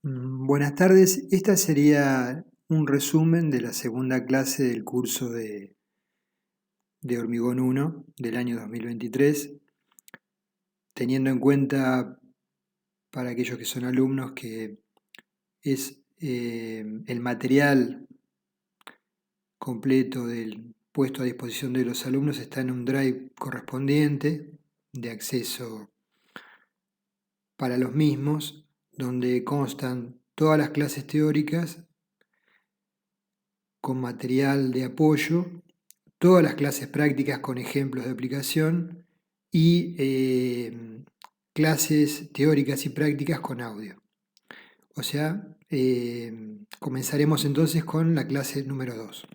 Buenas tardes, esta sería un resumen de la segunda clase del curso de Hormigón 1 del año 2023, teniendo en cuenta para aquellos que son alumnos que es el material completo del puesto a disposición de los alumnos está en un drive correspondiente de acceso para los mismos, donde constan todas las clases teóricas con material de apoyo, todas las clases prácticas con ejemplos de aplicación y clases teóricas y prácticas con audio. O sea, comenzaremos entonces con la clase número 2.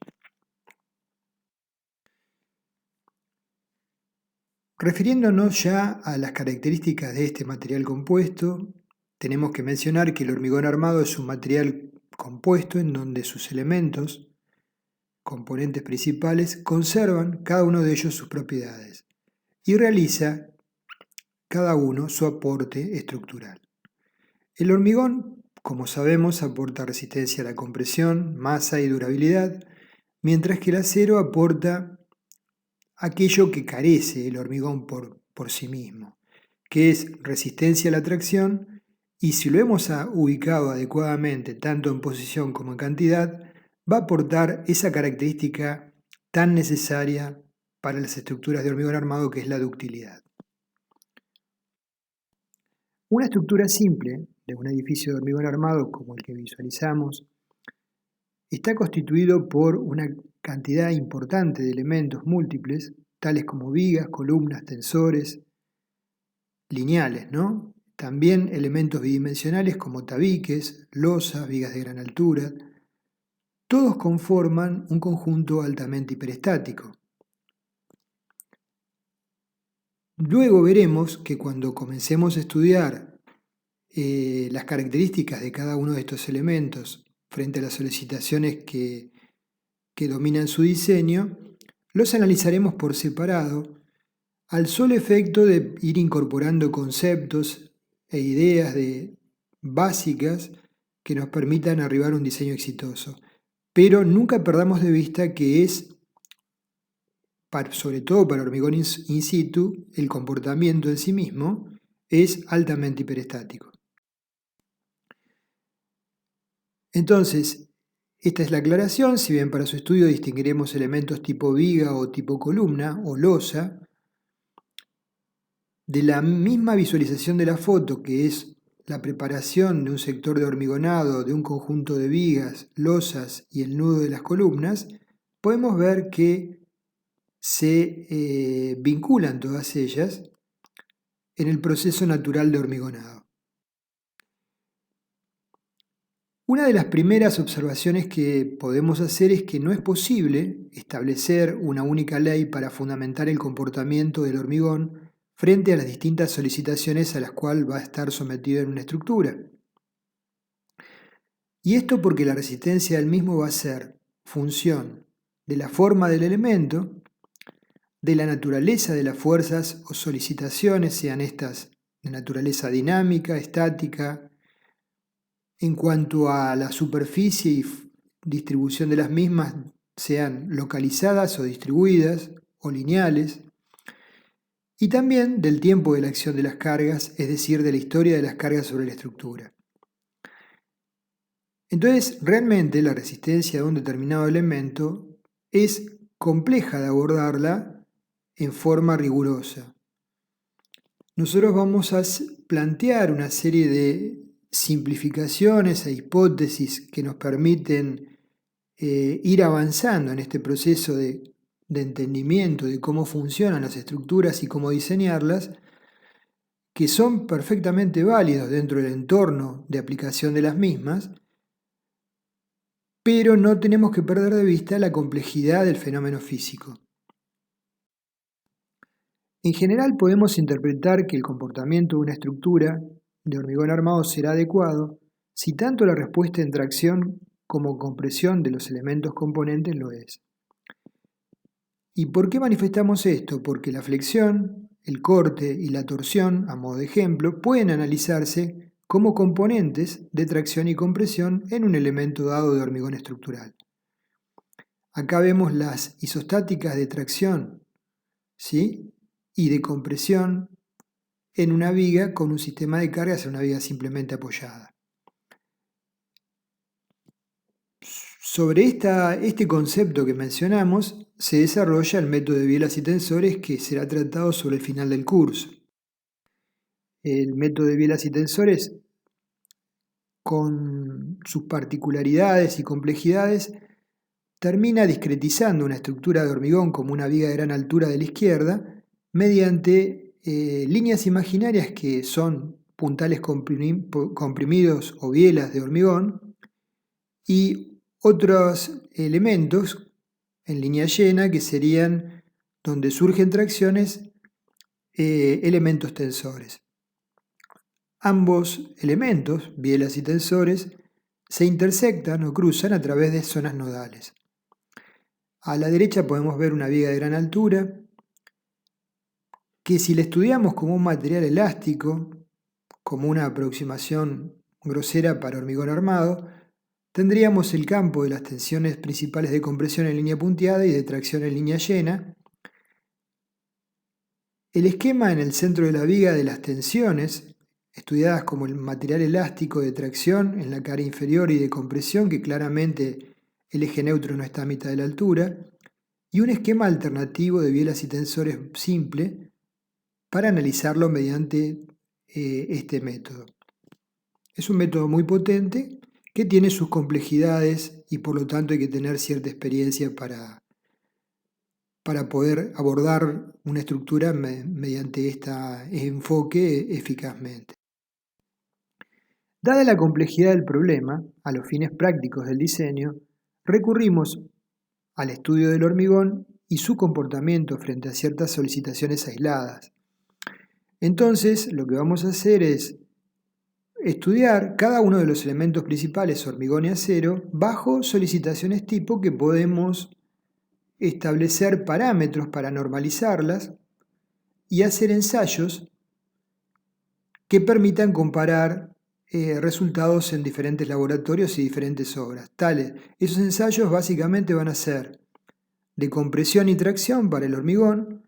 Refiriéndonos ya a las características de este material compuesto, tenemos que mencionar que el hormigón armado es un material compuesto en donde sus elementos, componentes principales, conservan cada uno de ellos sus propiedades y realiza cada uno su aporte estructural. El hormigón, como sabemos, aporta resistencia a la compresión, masa y durabilidad, mientras que el acero aporta aquello que carece el hormigón por sí mismo, que es resistencia a la tracción, y si lo hemos ubicado adecuadamente, tanto en posición como en cantidad, va a aportar esa característica tan necesaria para las estructuras de hormigón armado, que es la ductilidad. Una estructura simple de un edificio de hormigón armado como el que visualizamos está constituido por una cantidad importante de elementos múltiples, tales como vigas, columnas, tensores, lineales, ¿no? También elementos bidimensionales como tabiques, losas, vigas de gran altura. Todos conforman un conjunto altamente hiperestático. Luego veremos que cuando comencemos a estudiar las características de cada uno de estos elementos frente a las solicitaciones que dominan su diseño, los analizaremos por separado al solo efecto de ir incorporando conceptos e ideas básicas que nos permitan arribar a un diseño exitoso. Pero nunca perdamos de vista que es, sobre todo para hormigón in situ, el comportamiento en sí mismo es altamente hiperestático. Entonces, esta es la aclaración. Si bien para su estudio distinguiremos elementos tipo viga o tipo columna o losa, de la misma visualización de la foto, que es la preparación de un sector de hormigonado, de un conjunto de vigas, losas y el nudo de las columnas, podemos ver que se vinculan todas ellas en el proceso natural de hormigonado. Una de las primeras observaciones que podemos hacer es que no es posible establecer una única ley para fundamentar el comportamiento del hormigón frente a las distintas solicitaciones a las cuales va a estar sometido en una estructura. Y esto porque la resistencia del mismo va a ser función de la forma del elemento, de la naturaleza de las fuerzas o solicitaciones, sean estas de naturaleza dinámica, estática, en cuanto a la superficie y distribución de las mismas, sean localizadas o distribuidas o lineales, y también del tiempo de la acción de las cargas, es decir, de la historia de las cargas sobre la estructura. Entonces, realmente la resistencia de un determinado elemento es compleja de abordarla en forma rigurosa. Nosotros vamos a plantear una serie de simplificaciones e hipótesis que nos permiten ir avanzando en este proceso de entendimiento de cómo funcionan las estructuras y cómo diseñarlas, que son perfectamente válidos dentro del entorno de aplicación de las mismas, pero no tenemos que perder de vista la complejidad del fenómeno físico. En general podemos interpretar que el comportamiento de una estructura de hormigón armado será adecuado si tanto la respuesta en tracción como compresión de los elementos componentes lo es. ¿Y por qué manifestamos esto? Porque la flexión, el corte y la torsión, a modo de ejemplo, pueden analizarse como componentes de tracción y compresión en un elemento dado de hormigón estructural. Acá vemos las isostáticas de tracción, ¿sí?, y de compresión en una viga con un sistema de cargas en una viga simplemente apoyada. Sobre este concepto que mencionamos se desarrolla el método de bielas y tensores, que será tratado sobre el final del curso. El método de bielas y tensores, con sus particularidades y complejidades, termina discretizando una estructura de hormigón como una viga de gran altura de la izquierda mediante líneas imaginarias que son puntales comprimidos o bielas de hormigón y otros elementos en línea llena que serían donde surgen tracciones, elementos tensores. Ambos elementos, bielas y tensores, se intersectan o cruzan a través de zonas nodales. A la derecha podemos ver una viga de gran altura que, si la estudiamos como un material elástico, como una aproximación grosera para hormigón armado, tendríamos el campo de las tensiones principales de compresión en línea punteada y de tracción en línea llena. El esquema en el centro de la viga de las tensiones, estudiadas como el material elástico de tracción en la cara inferior y de compresión, que claramente el eje neutro no está a mitad de la altura, y un esquema alternativo de bielas y tensores simple para analizarlo mediante este método. Es un método muy potente que tiene sus complejidades y por lo tanto hay que tener cierta experiencia para poder abordar una estructura mediante este enfoque eficazmente. Dada la complejidad del problema, a los fines prácticos del diseño, recurrimos al estudio del hormigón y su comportamiento frente a ciertas solicitaciones aisladas. Entonces, lo que vamos a hacer es estudiar cada uno de los elementos principales, hormigón y acero, bajo solicitaciones tipo que podemos establecer parámetros para normalizarlas y hacer ensayos que permitan comparar resultados en diferentes laboratorios y diferentes obras. Esos ensayos básicamente van a ser de compresión y tracción para el hormigón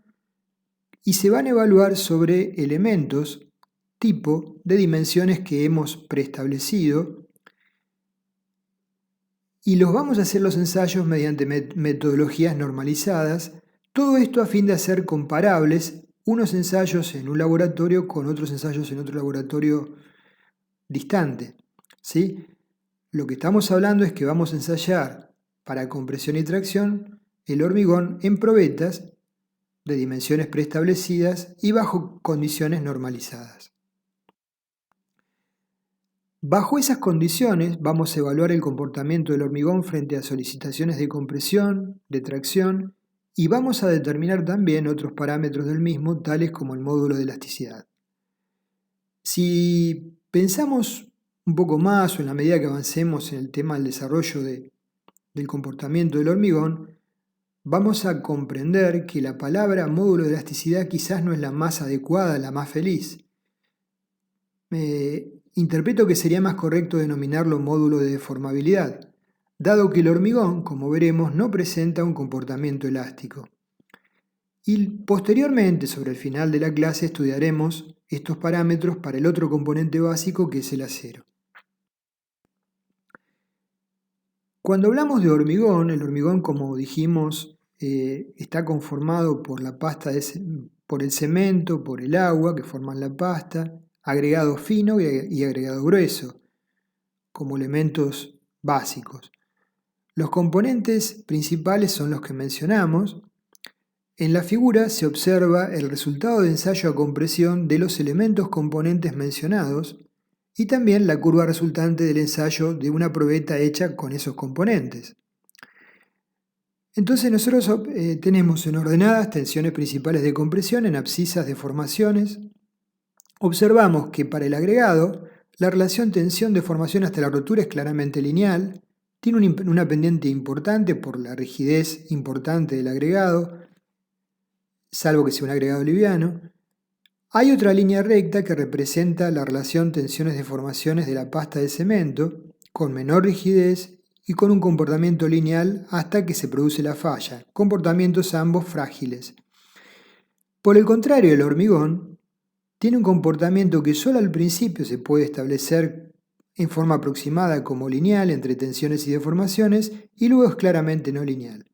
y se van a evaluar sobre elementos tipo de dimensiones que hemos preestablecido, y los vamos a hacer los ensayos mediante metodologías normalizadas, todo esto a fin de hacer comparables unos ensayos en un laboratorio con otros ensayos en otro laboratorio distante, ¿sí? Lo que estamos hablando es que vamos a ensayar para compresión y tracción el hormigón en probetas de dimensiones preestablecidas y bajo condiciones normalizadas. Bajo esas condiciones vamos a evaluar el comportamiento del hormigón frente a solicitaciones de compresión, de tracción, y vamos a determinar también otros parámetros del mismo, tales como el módulo de elasticidad. Si pensamos un poco más o en la medida que avancemos en el tema del desarrollo del comportamiento del hormigón, vamos a comprender que la palabra módulo de elasticidad quizás no es la más adecuada, la más feliz. Interpreto que sería más correcto denominarlo módulo de deformabilidad, dado que el hormigón, como veremos, no presenta un comportamiento elástico. Y posteriormente, sobre el final de la clase, estudiaremos estos parámetros para el otro componente básico, que es el acero. Cuando hablamos de hormigón, el hormigón, como dijimos, está conformado por la pasta por el cemento, por el agua que forman la pasta, agregado fino y agregado grueso, como elementos básicos. Los componentes principales son los que mencionamos. En la figura se observa el resultado de ensayo a compresión de los elementos componentes mencionados y también la curva resultante del ensayo de una probeta hecha con esos componentes. Entonces nosotros tenemos en ordenadas tensiones principales de compresión en abscisas deformaciones. Observamos que para el agregado la relación tensión-deformación hasta la rotura es claramente lineal, tiene una pendiente importante por la rigidez importante del agregado, salvo que sea un agregado liviano. Hay otra línea recta que representa la relación tensiones-deformaciones de la pasta de cemento, con menor rigidez y con un comportamiento lineal hasta que se produce la falla, comportamientos ambos frágiles. Por el contrario, el hormigón tiene un comportamiento que solo al principio se puede establecer en forma aproximada como lineal entre tensiones y deformaciones y luego es claramente no lineal.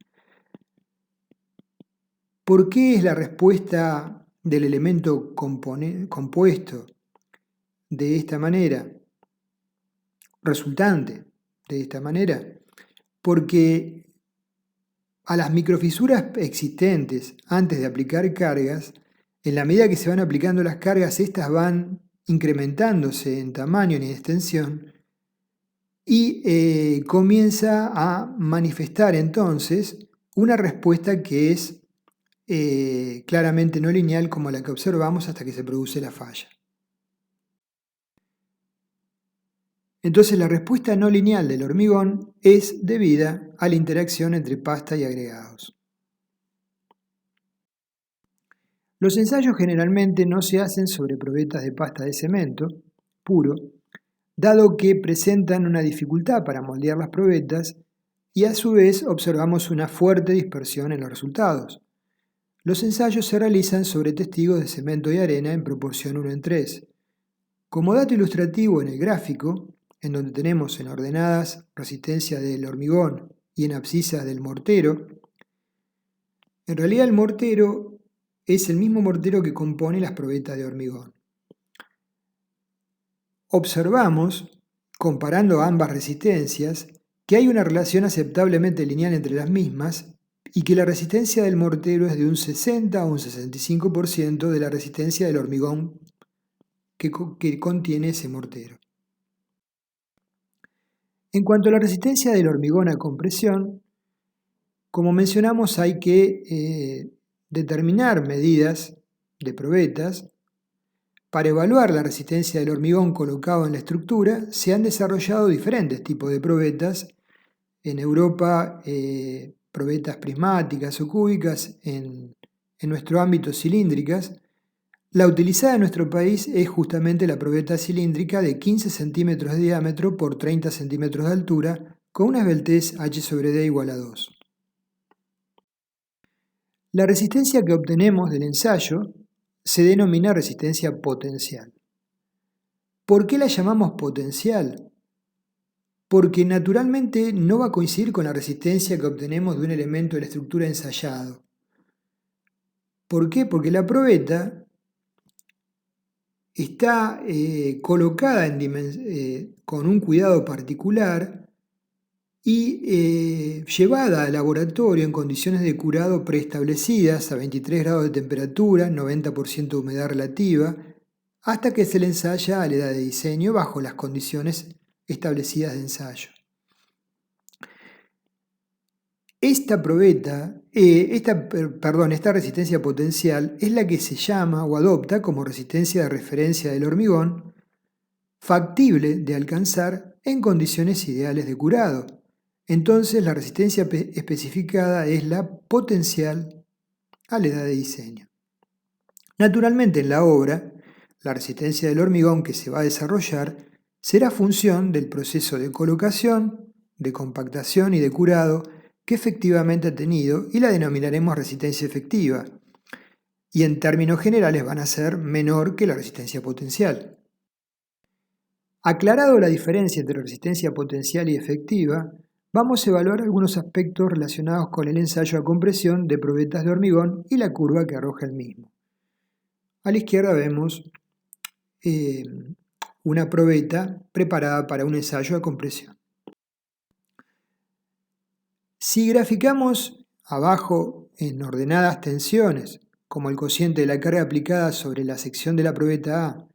¿Por qué es la respuesta del elemento compuesto de esta manera, resultante de esta manera? Porque a las microfisuras existentes antes de aplicar cargas, en la medida que se van aplicando las cargas, estas van incrementándose en tamaño y en extensión y comienza a manifestar entonces una respuesta que es claramente no lineal como la que observamos hasta que se produce la falla. Entonces la respuesta no lineal del hormigón es debida a la interacción entre pasta y agregados. Los ensayos generalmente no se hacen sobre probetas de pasta de cemento puro, dado que presentan una dificultad para moldear las probetas y a su vez observamos una fuerte dispersión en los resultados. Los ensayos se realizan sobre testigos de cemento y arena en proporción 1:3. Como dato ilustrativo en el gráfico, en donde tenemos en ordenadas resistencia del hormigón y en abscisas del mortero, en realidad el mortero es el mismo mortero que compone las probetas de hormigón. Observamos, comparando ambas resistencias, que hay una relación aceptablemente lineal entre las mismas y que la resistencia del mortero es de un 60 a un 65% de la resistencia del hormigón que contiene ese mortero. En cuanto a la resistencia del hormigón a compresión, como mencionamos, hay que determinar medidas de probetas. Para evaluar la resistencia del hormigón colocado en la estructura, se han desarrollado diferentes tipos de probetas. En Europa, probetas prismáticas o cúbicas, en nuestro ámbito cilíndricas. La utilizada en nuestro país es justamente la probeta cilíndrica de 15 centímetros de diámetro por 30 centímetros de altura, con una esbeltez H/D igual a 2. La resistencia que obtenemos del ensayo se denomina resistencia potencial. ¿Por qué la llamamos potencial? Porque naturalmente no va a coincidir con la resistencia que obtenemos de un elemento de la estructura ensayado. ¿Por qué? Porque la probeta está colocada con un cuidado particular y llevada al laboratorio en condiciones de curado preestablecidas a 23 grados de temperatura, 90% de humedad relativa, hasta que se le ensaya a la edad de diseño bajo las condiciones establecidas de ensayo. Esta resistencia potencial es la que se llama o adopta como resistencia de referencia del hormigón, factible de alcanzar en condiciones ideales de curado. Entonces la resistencia especificada es la potencial a la edad de diseño. Naturalmente en la obra, la resistencia del hormigón que se va a desarrollar será función del proceso de colocación, de compactación y de curado que efectivamente ha tenido y la denominaremos resistencia efectiva. Y en términos generales van a ser menor que la resistencia potencial. Aclarado la diferencia entre resistencia potencial y efectiva, vamos a evaluar algunos aspectos relacionados con el ensayo a compresión de probetas de hormigón y la curva que arroja el mismo. A la izquierda vemos una probeta preparada para un ensayo a compresión. Si graficamos abajo en ordenadas tensiones, como el cociente de la carga aplicada sobre la sección de la probeta A,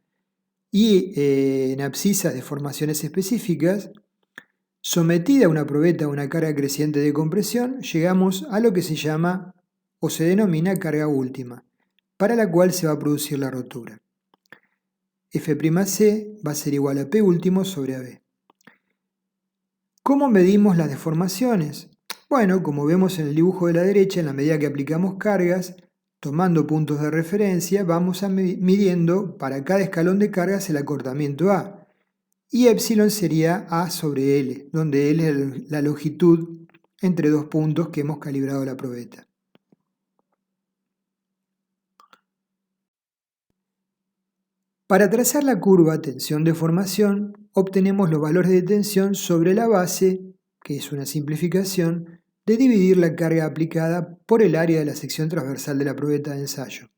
y en abscisas de formaciones específicas, sometida a una probeta a una carga creciente de compresión, llegamos a lo que se llama o se denomina carga última, para la cual se va a producir la rotura. F'C va a ser igual a P último sobre AB. ¿Cómo medimos las deformaciones? Bueno, como vemos en el dibujo de la derecha, en la medida que aplicamos cargas, tomando puntos de referencia, vamos midiendo para cada escalón de cargas el acortamiento A. Y epsilon sería A sobre L, donde L es la longitud entre dos puntos que hemos calibrado la probeta. Para trazar la curva tensión-deformación, obtenemos los valores de tensión sobre la base, que es una simplificación, de dividir la carga aplicada por el área de la sección transversal de la probeta de ensayo.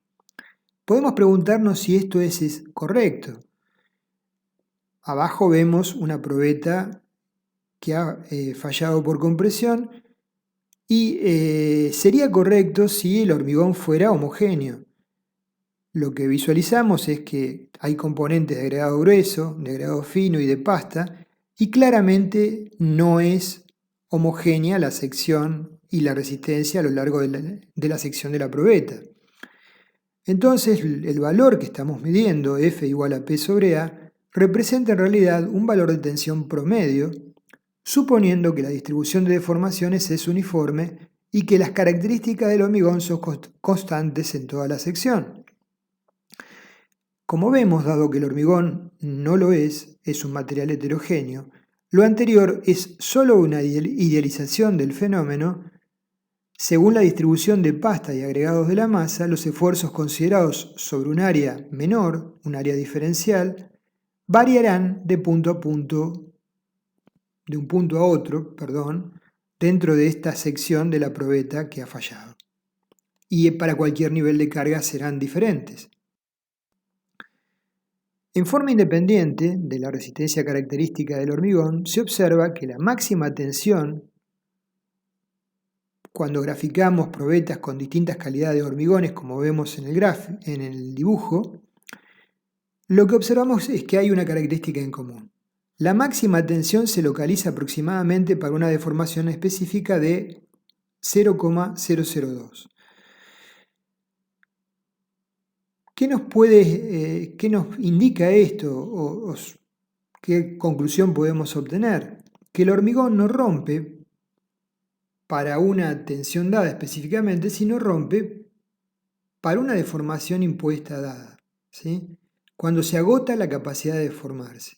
Podemos preguntarnos si esto es correcto. Abajo vemos una probeta que ha fallado por compresión y sería correcto si el hormigón fuera homogéneo. Lo que visualizamos es que hay componentes de grado grueso, de grado fino y de pasta, y claramente no es homogénea la sección y la resistencia a lo largo de la sección de la probeta. Entonces, el valor que estamos midiendo, F igual a P sobre A, representa en realidad un valor de tensión promedio, suponiendo que la distribución de deformaciones es uniforme y que las características del hormigón son constantes en toda la sección. Como vemos, dado que el hormigón no lo es un material heterogéneo, lo anterior es solo una idealización del fenómeno. Según la distribución de pasta y agregados de la masa, los esfuerzos considerados sobre un área menor, un área diferencial, variarán de un punto a otro, dentro de esta sección de la probeta que ha fallado. Y para cualquier nivel de carga serán diferentes. En forma independiente de la resistencia característica del hormigón, se observa que la máxima tensión, cuando graficamos probetas con distintas calidades de hormigones, como vemos en el dibujo, lo que observamos es que hay una característica en común. La máxima tensión se localiza aproximadamente para una deformación específica de 0,002. ¿Qué nos indica esto o qué conclusión podemos obtener? Que el hormigón no rompe para una tensión dada específicamente, sino rompe para una deformación impuesta dada, ¿sí? Cuando se agota la capacidad de deformarse,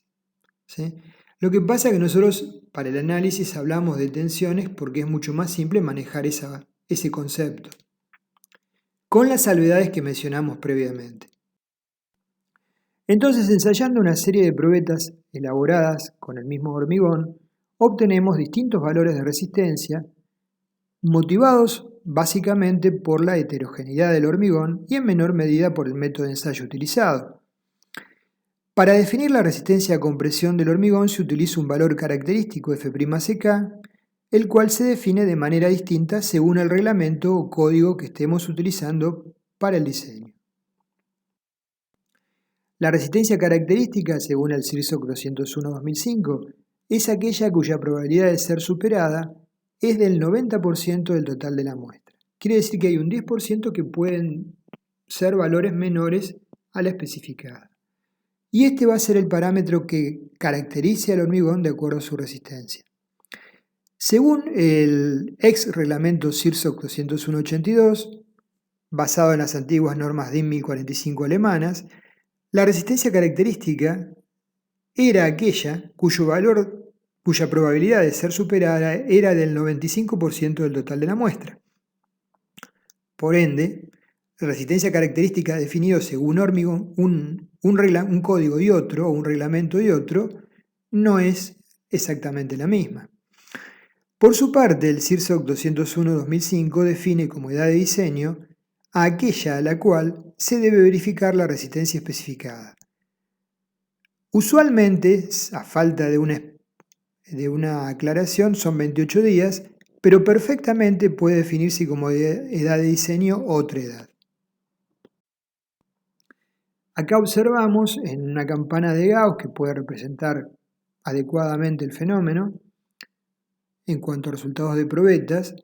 ¿sí? Lo que pasa es que nosotros para el análisis hablamos de tensiones porque es mucho más simple manejar ese concepto, con las salvedades que mencionamos previamente. Entonces, ensayando una serie de probetas elaboradas con el mismo hormigón, obtenemos distintos valores de resistencia, motivados básicamente por la heterogeneidad del hormigón y en menor medida por el método de ensayo utilizado. Para definir la resistencia a compresión del hormigón se utiliza un valor característico F'Ck, el cual se define de manera distinta según el reglamento o código que estemos utilizando para el diseño. La resistencia característica, según el CIRSOC 201-2005, es aquella cuya probabilidad de ser superada es del 90% del total de la muestra. Quiere decir que hay un 10% que pueden ser valores menores a la especificada. Y este va a ser el parámetro que caracterice al hormigón de acuerdo a su resistencia. Según el ex reglamento CIRSOC 201-82, basado en las antiguas normas DIN 1045 alemanas, la resistencia característica era aquella cuya probabilidad de ser superada era del 95% del total de la muestra. Por ende, la resistencia característica definido según hormigón, un código y otro, o un reglamento y otro, no es exactamente la misma. Por su parte, el CIRSOC 201-2005 define como edad de diseño a aquella a la cual se debe verificar la resistencia especificada. Usualmente, a falta de una aclaración, son 28 días, pero perfectamente puede definirse como edad de diseño otra edad. Acá observamos en una campana de Gauss que puede representar adecuadamente el fenómeno en cuanto a resultados de probetas,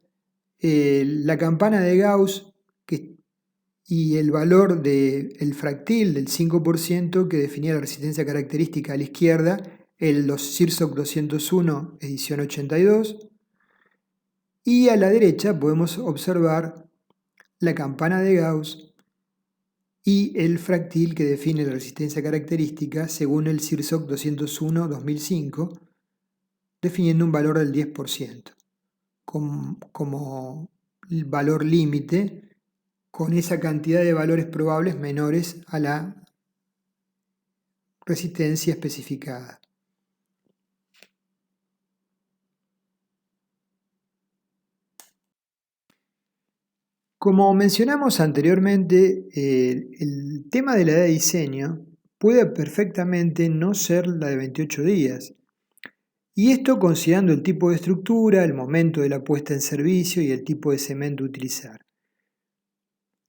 la campana de Gauss y el valor del fractil del 5% que definía la resistencia característica a la izquierda, el CIRSOC 201 edición 82, y a la derecha podemos observar la campana de Gauss y el fractil que define la resistencia característica según el CIRSOC 201-2005, definiendo un valor del 10% como el valor límite con esa cantidad de valores probables menores a la resistencia especificada. Como mencionamos anteriormente, el tema de la edad de diseño puede perfectamente no ser la de 28 días. Y esto considerando el tipo de estructura, el momento de la puesta en servicio y el tipo de cemento a utilizar.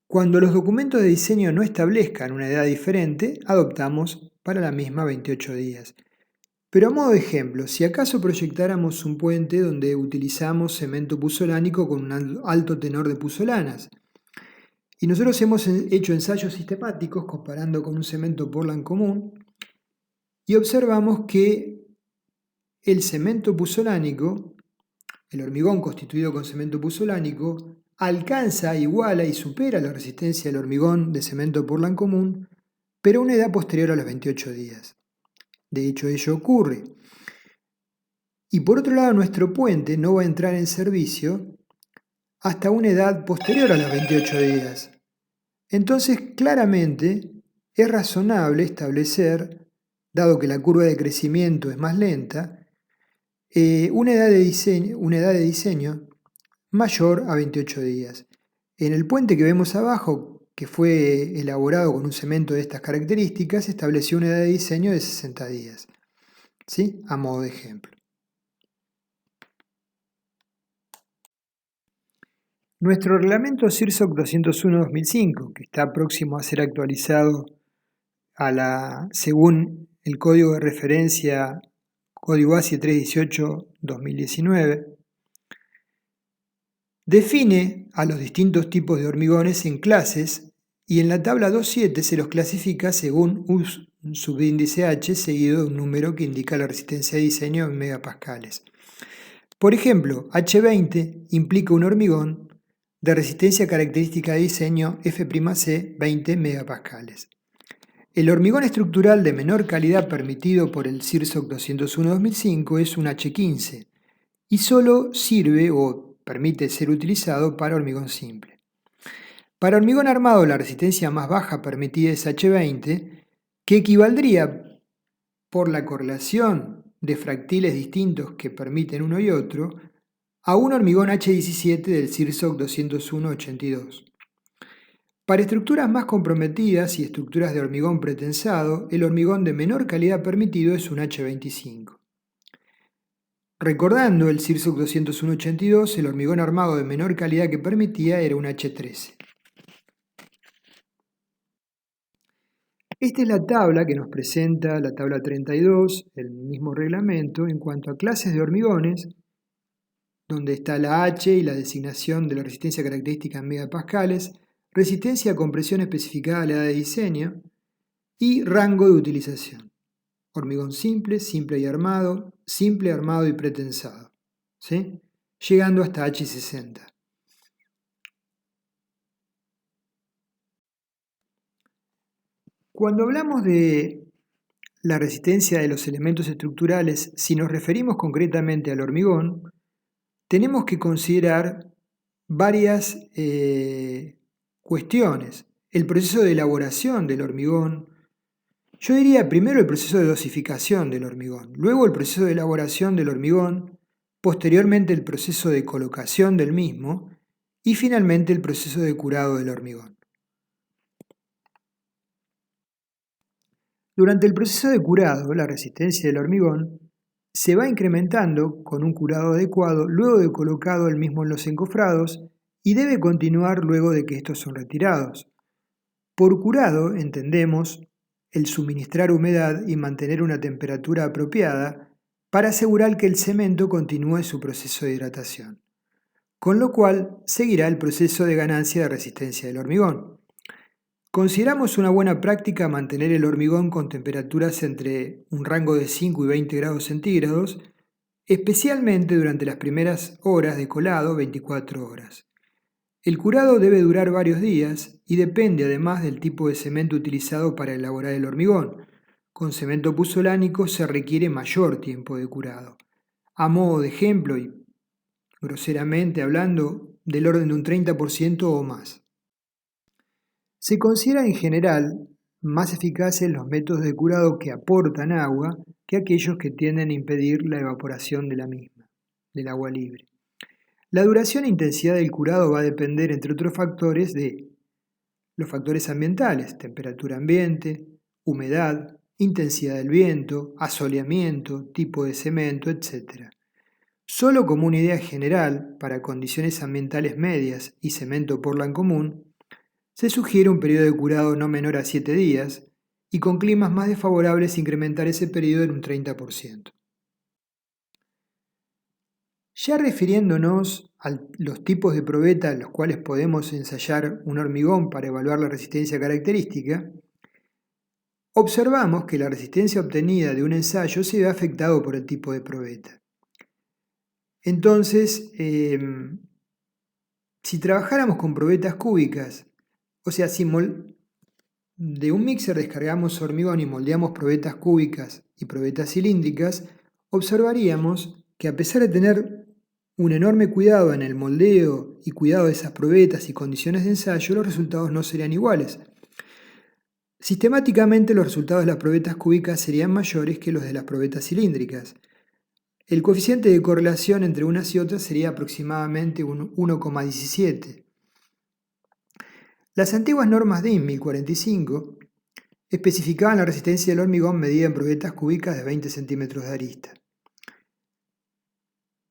Cuando los documentos de diseño no establezcan una edad diferente, adoptamos para la misma 28 días. Pero a modo de ejemplo, si acaso proyectáramos un puente donde utilizamos cemento puzolánico con un alto tenor de puzolanas, y nosotros hemos hecho ensayos sistemáticos comparando con un cemento Portland común, y observamos que el cemento puzolánico, el hormigón constituido con cemento puzolánico, alcanza, iguala y supera la resistencia del hormigón de cemento Portland común, pero a una edad posterior a los 28 días. De hecho, ello ocurre. Y por otro lado, nuestro puente no va a entrar en servicio hasta una edad posterior a los 28 días. Entonces, claramente, es razonable establecer, dado que la curva de crecimiento es más lenta, una edad de diseño mayor a 28 días. En el puente que vemos abajo, que fue elaborado con un cemento de estas características, estableció una edad de diseño de 60 días, ¿sí? A modo de ejemplo. Nuestro reglamento CIRSOC 201-2005, que está próximo a ser actualizado según el código de referencia Código ASIE 318-2019, define a los distintos tipos de hormigones en clases y en la tabla 2.7 se los clasifica según un subíndice H seguido de un número que indica la resistencia de diseño en megapascales. Por ejemplo, H20 implica un hormigón de resistencia característica de diseño F'C 20 megapascales. El hormigón estructural de menor calidad permitido por el CIRSOC 201-2005 es un H15 y solo sirve o permite ser utilizado para hormigón simple. Para hormigón armado la resistencia más baja permitida es H20, que equivaldría por la correlación de fractiles distintos que permiten uno y otro a un hormigón H17 del CIRSOC 201-82. Para estructuras más comprometidas y estructuras de hormigón pretensado, el hormigón de menor calidad permitido es un H25. Recordando el CIRSOC 201-82, el hormigón armado de menor calidad que permitía era un H13. Esta es la tabla que nos presenta la tabla 32, el mismo reglamento, en cuanto a clases de hormigones, donde está la H y la designación de la resistencia característica en megapascales, resistencia a compresión especificada a la edad de diseño y rango de utilización. Hormigón simple, simple y armado, simple, armado y pretensado, ¿sí? Llegando hasta H60. Cuando hablamos de la resistencia de los elementos estructurales, si nos referimos concretamente al hormigón, tenemos que considerar varias cuestiones. El proceso de elaboración del hormigón, yo diría primero el proceso de dosificación del hormigón, luego el proceso de elaboración del hormigón, posteriormente el proceso de colocación del mismo y finalmente el proceso de curado del hormigón. Durante el proceso de curado, la resistencia del hormigón se va incrementando con un curado adecuado luego de colocado el mismo en los encofrados y debe continuar luego de que estos son retirados. Por curado entendemos el suministrar humedad y mantener una temperatura apropiada para asegurar que el cemento continúe su proceso de hidratación, con lo cual seguirá el proceso de ganancia de resistencia del hormigón. Consideramos una buena práctica mantener el hormigón con temperaturas entre un rango de 5 y 20 grados centígrados, especialmente durante las primeras horas de colado, 24 horas. El curado debe durar varios días y depende además del tipo de cemento utilizado para elaborar el hormigón. Con cemento puzolánico se requiere mayor tiempo de curado. A modo de ejemplo y groseramente hablando, del orden de un 30% o más. Se considera en general más eficaces los métodos de curado que aportan agua que aquellos que tienden a impedir la evaporación de la misma, del agua libre. La duración e intensidad del curado va a depender, entre otros factores, de los factores ambientales, temperatura ambiente, humedad, intensidad del viento, asoleamiento, tipo de cemento, etc. Solo como una idea general, para condiciones ambientales medias y cemento Portland común, se sugiere un periodo de curado no menor a 7 días y con climas más desfavorables incrementar ese periodo en un 30%. Ya refiriéndonos a los tipos de probeta en los cuales podemos ensayar un hormigón para evaluar la resistencia característica, observamos que la resistencia obtenida de un ensayo se ve afectado por el tipo de probeta. Entonces, si trabajáramos con probetas cúbicas, o sea, si de un mixer descargamos hormigón y moldeamos probetas cúbicas y probetas cilíndricas, observaríamos que a pesar de tener un enorme cuidado en el moldeo y cuidado de esas probetas y condiciones de ensayo, los resultados no serían iguales. Sistemáticamente los resultados de las probetas cúbicas serían mayores que los de las probetas cilíndricas. El coeficiente de correlación entre unas y otras sería aproximadamente un 1,17. Las antiguas normas DIN 1045 especificaban la resistencia del hormigón medida en probetas cúbicas de 20 centímetros de arista.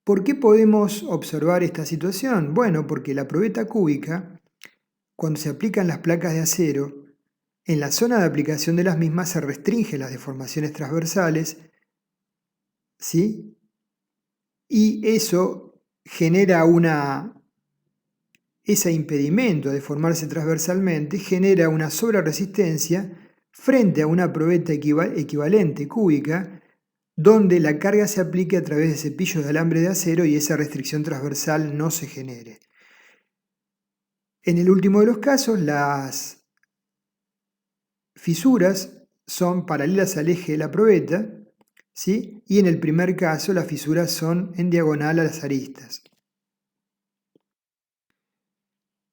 ¿Por qué podemos observar esta situación? Bueno, porque la probeta cúbica, cuando se aplican las placas de acero, en la zona de aplicación de las mismas se restringen las deformaciones transversales, ¿sí? Y eso genera ese impedimento de deformarse transversalmente, genera una sobreresistencia frente a una probeta equivalente cúbica, donde la carga se aplique a través de cepillos de alambre de acero y esa restricción transversal no se genere. En el último de los casos, las fisuras son paralelas al eje de la probeta, ¿sí? Y en el primer caso, las fisuras son en diagonal a las aristas.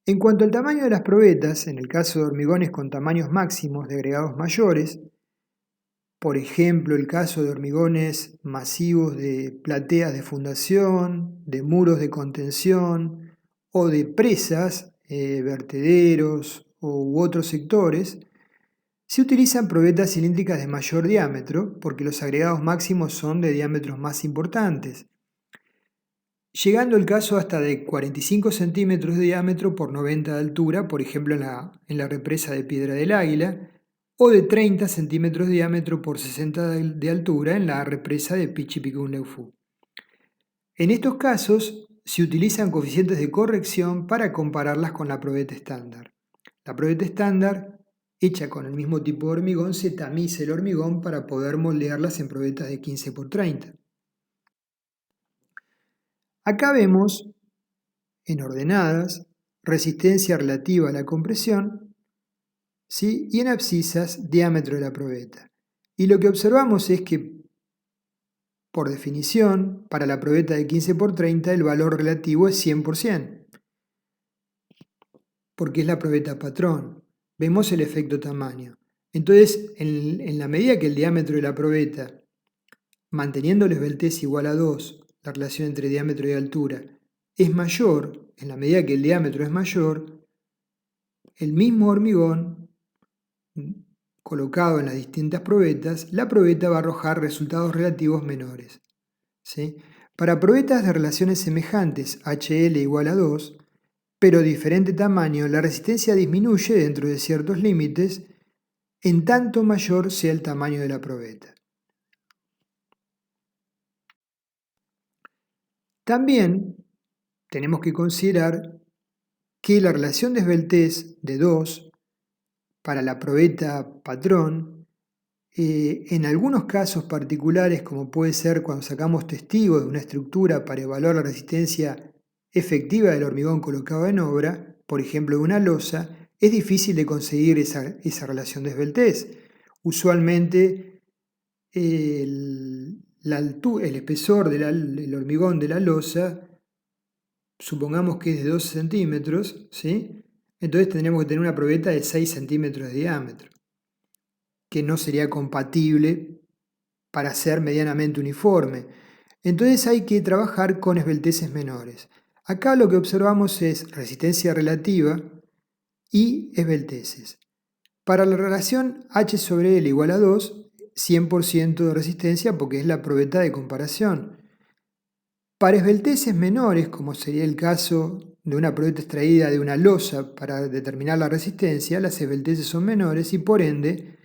En cuanto al tamaño de las probetas, en el caso de hormigones con tamaños máximos de agregados mayores, por ejemplo, el caso de hormigones masivos de plateas de fundación, de muros de contención o de presas, vertederos u otros sectores, se utilizan probetas cilíndricas de mayor diámetro porque los agregados máximos son de diámetros más importantes, llegando el caso hasta de 45 centímetros de diámetro por 90 de altura, por ejemplo en la represa de Piedra del Águila, o de 30 centímetros de diámetro por 60 de altura en la represa de Pichipicunleufu. En estos casos se utilizan coeficientes de corrección para compararlas con la probeta estándar. La probeta estándar, hecha con el mismo tipo de hormigón, se tamiza el hormigón para poder moldearlas en probetas de 15 por 30. Acá vemos, en ordenadas, resistencia relativa a la compresión, ¿sí? Y en abscisas, diámetro de la probeta. Y lo que observamos es que, por definición, para la probeta de 15 por 30 el valor relativo es 100%, porque es la probeta patrón. Vemos el efecto tamaño. Entonces, en la medida que el diámetro de la probeta, manteniendo el esbeltez igual a 2, la relación entre diámetro y altura, es mayor, en la medida que el diámetro es mayor, el mismo hormigón colocado en las distintas probetas, la probeta va a arrojar resultados relativos menores, ¿sí? Para probetas de relaciones semejantes, HL igual a 2, pero diferente tamaño, la resistencia disminuye dentro de ciertos límites, en tanto mayor sea el tamaño de la probeta. También tenemos que considerar que la relación de esbeltez de 2 para la probeta patrón, en algunos casos particulares, como puede ser cuando sacamos testigos de una estructura para evaluar la resistencia efectiva del hormigón colocado en obra, por ejemplo de una losa, es difícil de conseguir esa relación de esbeltez. Usualmente el espesor del hormigón de la losa, supongamos que es de 12 centímetros, ¿sí? Entonces tendremos que tener una probeta de 6 centímetros de diámetro, que no sería compatible para ser medianamente uniforme. Entonces hay que trabajar con esbelteces menores. Acá lo que observamos es resistencia relativa y esbelteces. Para la relación H sobre L igual a 2, 100% de resistencia porque es la probeta de comparación. Para esbelteces menores, como sería el caso de una probeta extraída de una losa para determinar la resistencia, las esbelteces son menores y por ende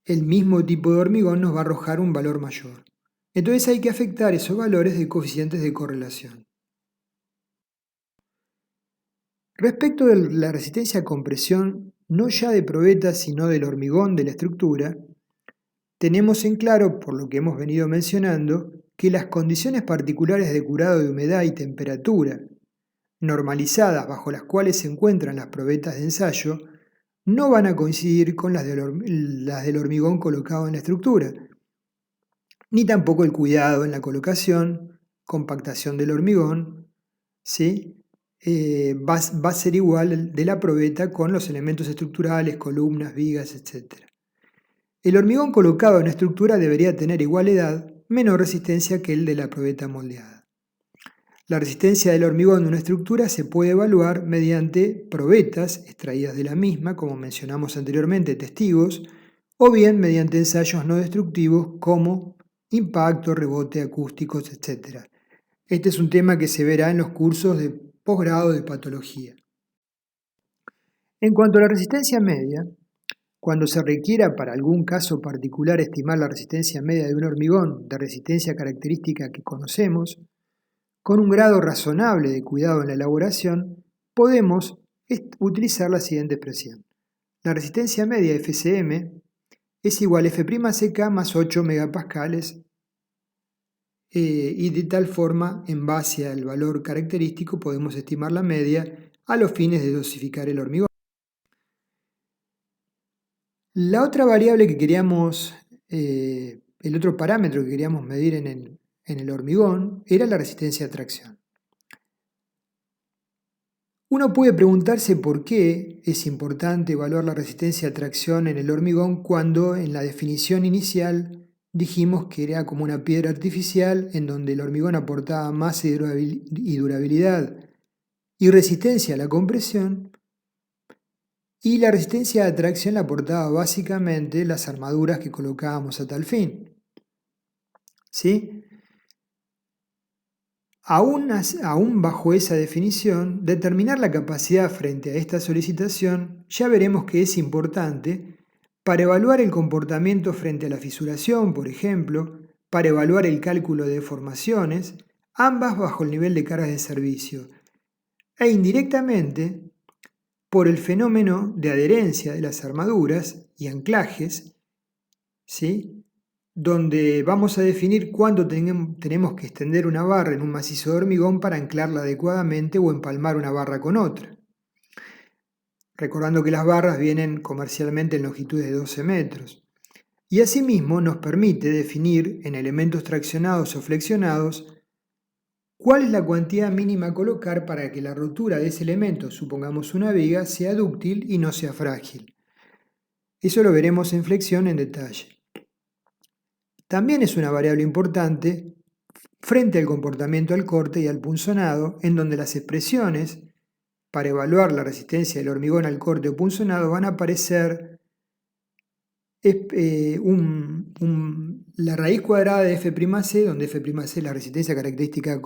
el mismo tipo de hormigón nos va a arrojar un valor mayor. Entonces hay que afectar esos valores de coeficientes de correlación. Respecto de la resistencia a compresión, no ya de probetas sino del hormigón de la estructura, tenemos en claro, por lo que hemos venido mencionando, que las condiciones particulares de curado de humedad y temperatura, normalizadas bajo las cuales se encuentran las probetas de ensayo, no van a coincidir con las del hormigón colocado en la estructura, ni tampoco el cuidado en la colocación, compactación del hormigón, ¿sí? Va a ser igual de la probeta con los elementos estructurales, columnas, vigas, etc. El hormigón colocado en la estructura debería tener igual edad, menor resistencia que el de la probeta moldeada. La resistencia del hormigón de una estructura se puede evaluar mediante probetas extraídas de la misma, como mencionamos anteriormente, testigos, o bien mediante ensayos no destructivos como impacto, rebote, acústicos, etc. Este es un tema que se verá en los cursos de posgrado de patología. En cuanto a la resistencia media, cuando se requiera para algún caso particular estimar la resistencia media de un hormigón de resistencia característica que conocemos, con un grado razonable de cuidado en la elaboración, podemos utilizar la siguiente expresión. La resistencia media FCM es igual a F'CK más 8 megapascales y de tal forma, en base al valor característico, podemos estimar la media a los fines de dosificar el hormigón. La otra variable que queríamos, el otro parámetro que queríamos medir en el hormigón era la resistencia a tracción. Uno puede preguntarse por qué es importante evaluar la resistencia a tracción en el hormigón cuando en la definición inicial dijimos que era como una piedra artificial en donde el hormigón aportaba masa y durabilidad y resistencia a la compresión, y la resistencia a tracción la aportaba básicamente las armaduras que colocábamos a tal fin. ¿Sí? Aún bajo esa definición, determinar la capacidad frente a esta solicitación ya veremos que es importante para evaluar el comportamiento frente a la fisuración, por ejemplo, para evaluar el cálculo de deformaciones, ambas bajo el nivel de cargas de servicio, e indirectamente por el fenómeno de adherencia de las armaduras y anclajes, ¿sí? Donde vamos a definir cuándo tenemos que extender una barra en un macizo de hormigón para anclarla adecuadamente o empalmar una barra con otra. Recordando que las barras vienen comercialmente en longitudes de 12 metros. Y asimismo nos permite definir en elementos traccionados o flexionados cuál es la cuantía mínima a colocar para que la rotura de ese elemento, supongamos una viga, sea dúctil y no sea frágil. Eso lo veremos en flexión en detalle. También es una variable importante frente al comportamiento al corte y al punzonado, en donde las expresiones para evaluar la resistencia del hormigón al corte o punzonado van a aparecer la raíz cuadrada de F'C, donde F'C es la resistencia característica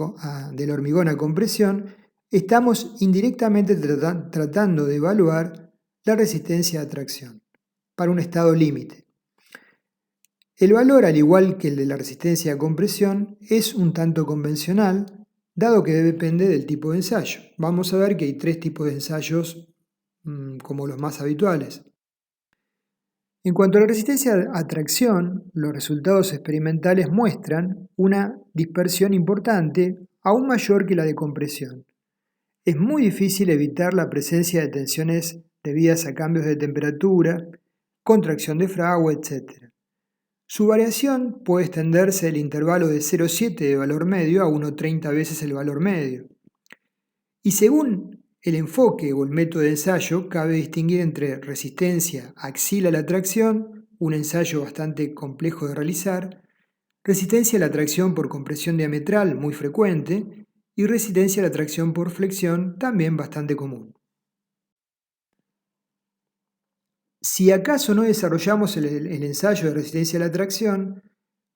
del hormigón a compresión. Estamos indirectamente tratando de evaluar la resistencia a tracción para un estado límite. El valor, al igual que el de la resistencia a compresión, es un tanto convencional, dado que depende del tipo de ensayo. Vamos a ver que hay 3 tipos de ensayos como los más habituales. En cuanto a la resistencia a tracción, los resultados experimentales muestran una dispersión importante aún mayor que la de compresión. Es muy difícil evitar la presencia de tensiones debidas a cambios de temperatura, contracción de fragua, etc. Su variación puede extenderse del intervalo de 0,7 de valor medio a 1,30 veces el valor medio. Y según el enfoque o el método de ensayo, cabe distinguir entre resistencia axial a la tracción, un ensayo bastante complejo de realizar, resistencia a la tracción por compresión diametral, muy frecuente, y resistencia a la tracción por flexión, también bastante común. Si acaso no desarrollamos el ensayo de resistencia a la tracción,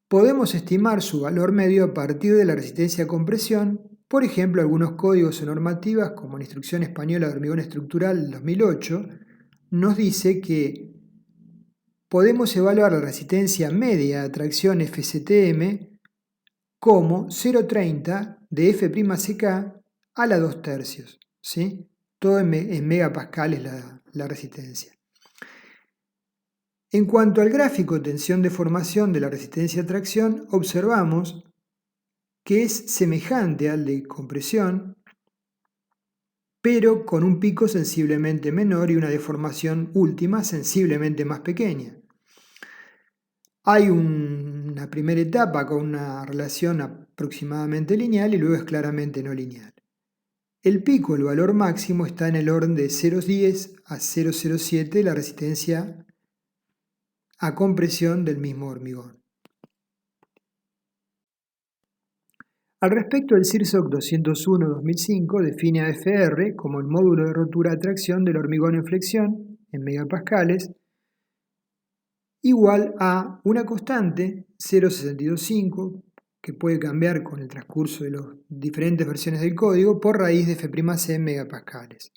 podemos estimar su valor medio a partir de la resistencia a compresión. Por ejemplo, algunos códigos o normativas, como la Instrucción Española de Hormigón Estructural del 2008, nos dice que podemos evaluar la resistencia media a tracción FCTM como 0,30 de F'Ck a la 2/3, ¿sí? Todo en megapascales la resistencia. En cuanto al gráfico tensión-deformación de la resistencia a tracción, observamos que es semejante al de compresión, pero con un pico sensiblemente menor y una deformación última sensiblemente más pequeña. Hay una primera etapa con una relación aproximadamente lineal y luego es claramente no lineal. El pico, el valor máximo, está en el orden de 0,10 a 0,07 la resistencia a compresión del mismo hormigón. Al respecto, el CIRSOC 201-2005 define a FR como el módulo de rotura a tracción del hormigón en flexión, en megapascales, igual a una constante 0,625, que puede cambiar con el transcurso de las diferentes versiones del código, por raíz de F'C en megapascales.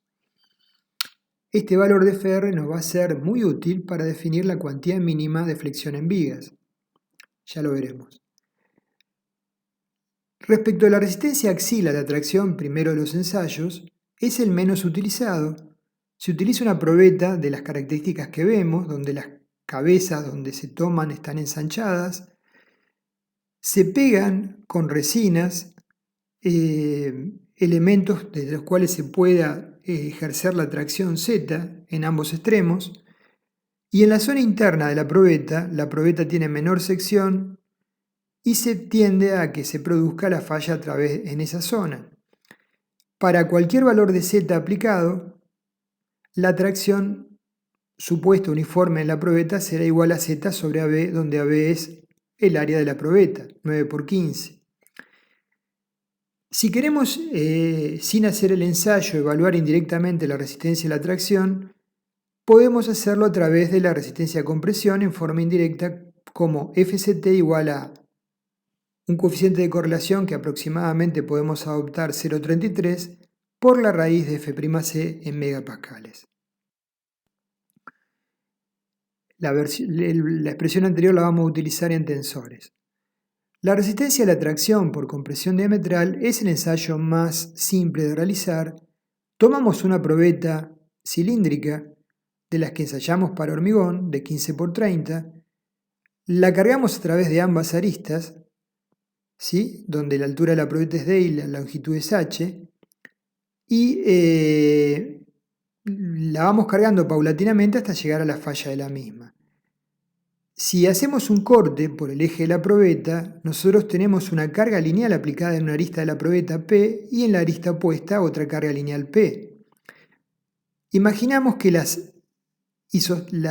Este valor de FR nos va a ser muy útil para definir la cuantía mínima de flexión en vigas. Ya lo veremos. Respecto a la resistencia axial a la tracción, primero de los ensayos, es el menos utilizado. Se utiliza una probeta de las características que vemos, donde las cabezas donde se toman están ensanchadas, se pegan con resinas, elementos desde los cuales se pueda ejercer la tracción Z en ambos extremos, y en la zona interna de la probeta tiene menor sección y se tiende a que se produzca la falla a través en esa zona. Para cualquier valor de Z aplicado, la tracción supuesta uniforme en la probeta será igual a Z sobre AB, donde AB es el área de la probeta, 9 por 15. Si queremos, sin hacer el ensayo, evaluar indirectamente la resistencia a la tracción, podemos hacerlo a través de la resistencia a compresión en forma indirecta, como FCT igual a un coeficiente de correlación que aproximadamente podemos adoptar 0,33 por la raíz de F'C en megapascales. La expresión anterior la vamos a utilizar en tensores. La resistencia a la tracción por compresión diametral es el ensayo más simple de realizar. Tomamos una probeta cilíndrica de las que ensayamos para hormigón de 15 por 30, la cargamos a través de ambas aristas, ¿sí? Donde la altura de la probeta es D y la longitud es H, y la vamos cargando paulatinamente hasta llegar a la falla de la misma. Si hacemos un corte por el eje de la probeta, nosotros tenemos una carga lineal aplicada en una arista de la probeta P y en la arista opuesta otra carga lineal P. Imaginamos que las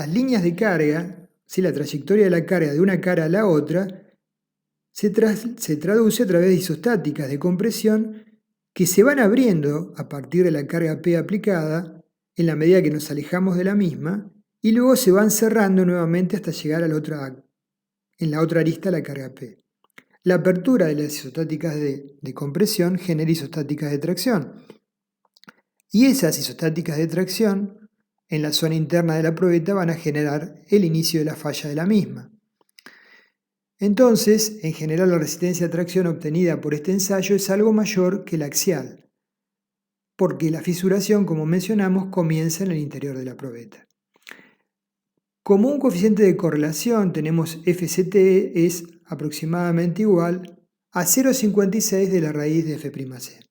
líneas de carga, ¿sí? La trayectoria de la carga de una cara a la otra, se traduce a través de isostáticas de compresión que se van abriendo a partir de la carga P aplicada en la medida que nos alejamos de la misma y luego se van cerrando nuevamente hasta llegar a en la otra arista la carga P. La apertura de las isostáticas de compresión genera isostáticas de tracción. Y esas isostáticas de tracción en la zona interna de la probeta van a generar el inicio de la falla de la misma. Entonces, en general la resistencia a tracción obtenida por este ensayo es algo mayor que la axial, porque la fisuración, como mencionamos, comienza en el interior de la probeta. Como un coeficiente de correlación tenemos FCT es aproximadamente igual a 0,56 de la raíz de F'C.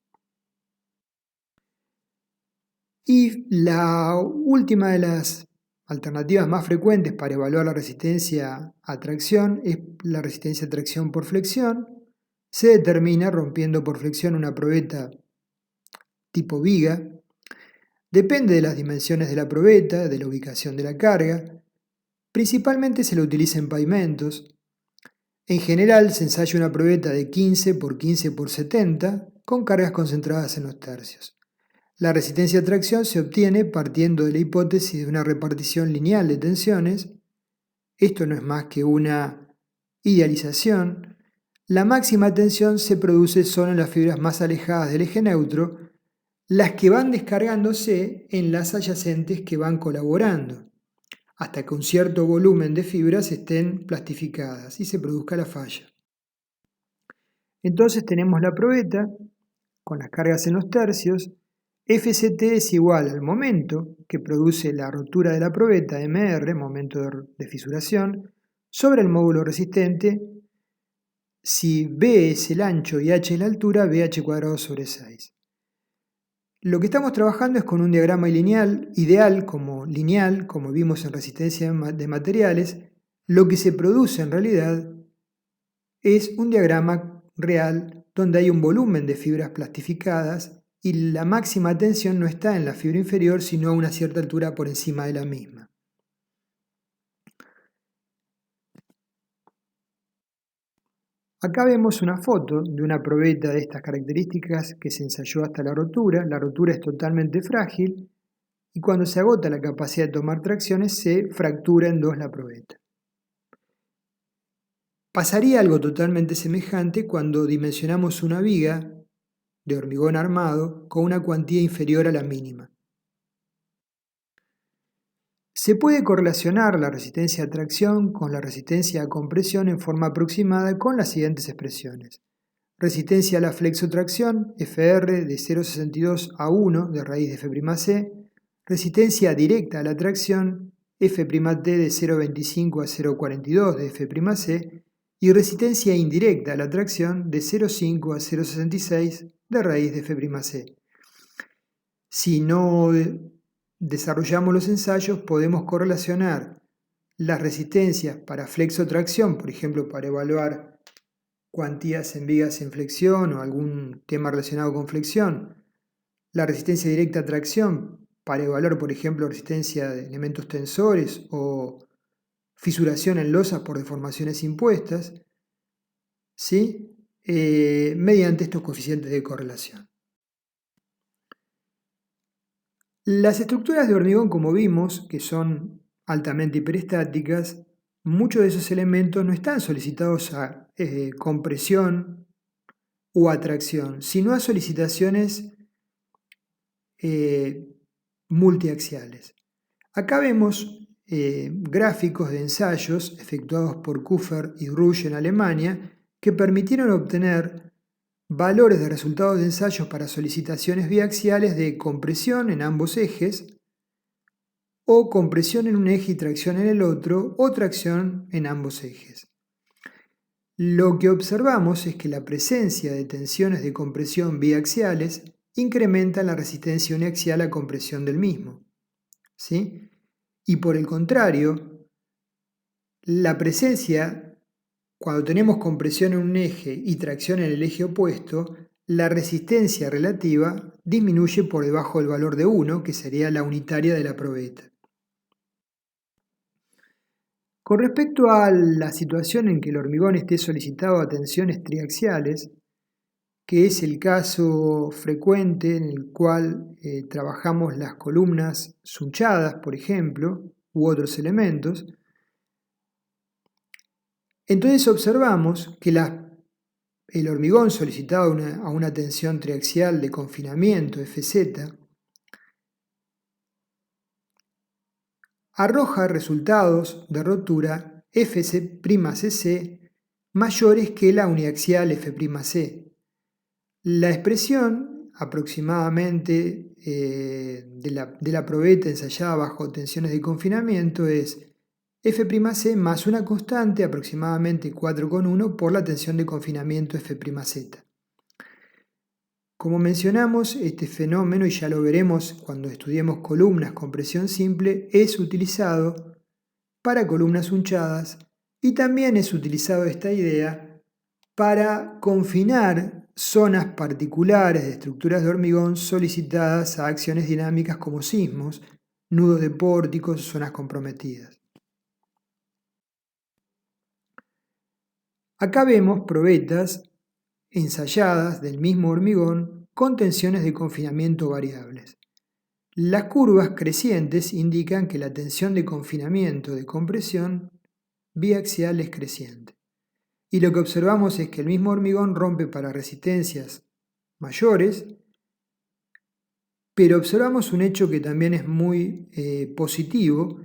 Y la última de las alternativas más frecuentes para evaluar la resistencia a tracción es la resistencia a tracción por flexión. Se determina rompiendo por flexión una probeta tipo viga. Depende de las dimensiones de la probeta, de la ubicación de la carga. Principalmente se lo utiliza en pavimentos. En general se ensaya una probeta de 15 por 15 por 70 con cargas concentradas en los tercios. La resistencia a tracción se obtiene partiendo de la hipótesis de una repartición lineal de tensiones. Esto no es más que una idealización. La máxima tensión se produce solo en las fibras más alejadas del eje neutro, las que van descargándose en las adyacentes que van colaborando, hasta que un cierto volumen de fibras estén plastificadas y se produzca la falla. Entonces tenemos la probeta con las cargas en los tercios. Fct es igual al momento que produce la rotura de la probeta, mr, momento de fisuración, sobre el módulo resistente. Si B es el ancho y h es la altura, BH cuadrado sobre 6. Lo que estamos trabajando es con un diagrama lineal, ideal como lineal, como vimos en resistencia de materiales. Lo que se produce en realidad es un diagrama real donde hay un volumen de fibras plastificadas y la máxima tensión no está en la fibra inferior, sino a una cierta altura por encima de la misma. Acá vemos una foto de una probeta de estas características que se ensayó hasta la rotura. La rotura es totalmente frágil y cuando se agota la capacidad de tomar tracciones se fractura en dos la probeta. Pasaría algo totalmente semejante cuando dimensionamos una viga de hormigón armado con una cuantía inferior a la mínima. Se puede correlacionar la resistencia a tracción con la resistencia a compresión en forma aproximada con las siguientes expresiones. Resistencia a la flexotracción, Fr de 0,62 a 1 de raíz de F'C. Resistencia directa a la tracción, F'T de 0,25 a 0,42 de F'C. Y resistencia indirecta a la tracción de 0,5 a 0,66 de raíz de F'C. Si no desarrollamos los ensayos, podemos correlacionar las resistencias para flexotracción, por ejemplo, para evaluar cuantías en vigas en flexión o algún tema relacionado con flexión, la resistencia directa a tracción para evaluar, por ejemplo, resistencia de elementos tensores o fisuración en losas por deformaciones impuestas, ¿sí? Mediante estos coeficientes de correlación. Las estructuras de hormigón, como vimos, que son altamente hiperestáticas, muchos de esos elementos no están solicitados a compresión o atracción, sino a solicitaciones multiaxiales. Acá vemos gráficos de ensayos efectuados por Kuffer y Rusch en Alemania que permitieron obtener valores de resultados de ensayos para solicitaciones biaxiales de compresión en ambos ejes o compresión en un eje y tracción en el otro o tracción en ambos ejes. Lo que observamos es que la presencia de tensiones de compresión biaxiales incrementa la resistencia uniaxial a compresión del mismo, ¿sí? Y por el contrario, la presencia, cuando tenemos compresión en un eje y tracción en el eje opuesto, la resistencia relativa disminuye por debajo del valor de 1, que sería la unitaria de la probeta. Con respecto a la situación en que el hormigón esté solicitado a tensiones triaxiales, que es el caso frecuente en el cual trabajamos las columnas sunchadas, por ejemplo, u otros elementos, entonces observamos que el hormigón solicitado a una tensión triaxial de confinamiento, Fz, arroja resultados de rotura Fc'(cc) mayores que la uniaxial F'C. La expresión aproximadamente de la probeta ensayada bajo tensiones de confinamiento es F'C más una constante, aproximadamente 4,1, por la tensión de confinamiento F'Z. Como mencionamos, este fenómeno, y ya lo veremos cuando estudiemos columnas con presión simple, es utilizado para columnas hunchadas y también es utilizado esta idea para confinar zonas particulares de estructuras de hormigón solicitadas a acciones dinámicas como sismos, nudos de pórticos, zonas comprometidas. Acá vemos probetas ensayadas del mismo hormigón con tensiones de confinamiento variables. Las curvas crecientes indican que la tensión de confinamiento de compresión biaxial es creciente. Y lo que observamos es que el mismo hormigón rompe para resistencias mayores, pero observamos un hecho que también es muy positivo,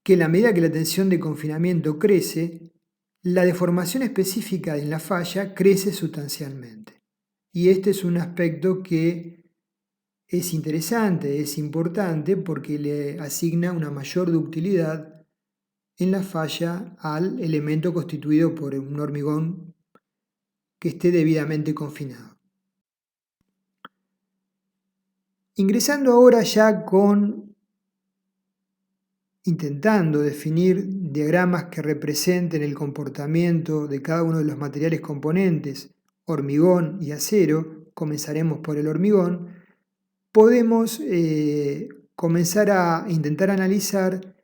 que a medida que la tensión de confinamiento crece, la deformación específica en la falla crece sustancialmente. Y este es un aspecto que es interesante, es importante porque le asigna una mayor ductilidad en la falla al elemento constituido por un hormigón que esté debidamente confinado. Ingresando ahora ya intentando definir diagramas que representen el comportamiento de cada uno de los materiales componentes, hormigón y acero, comenzaremos por el hormigón, podemos comenzar a intentar analizar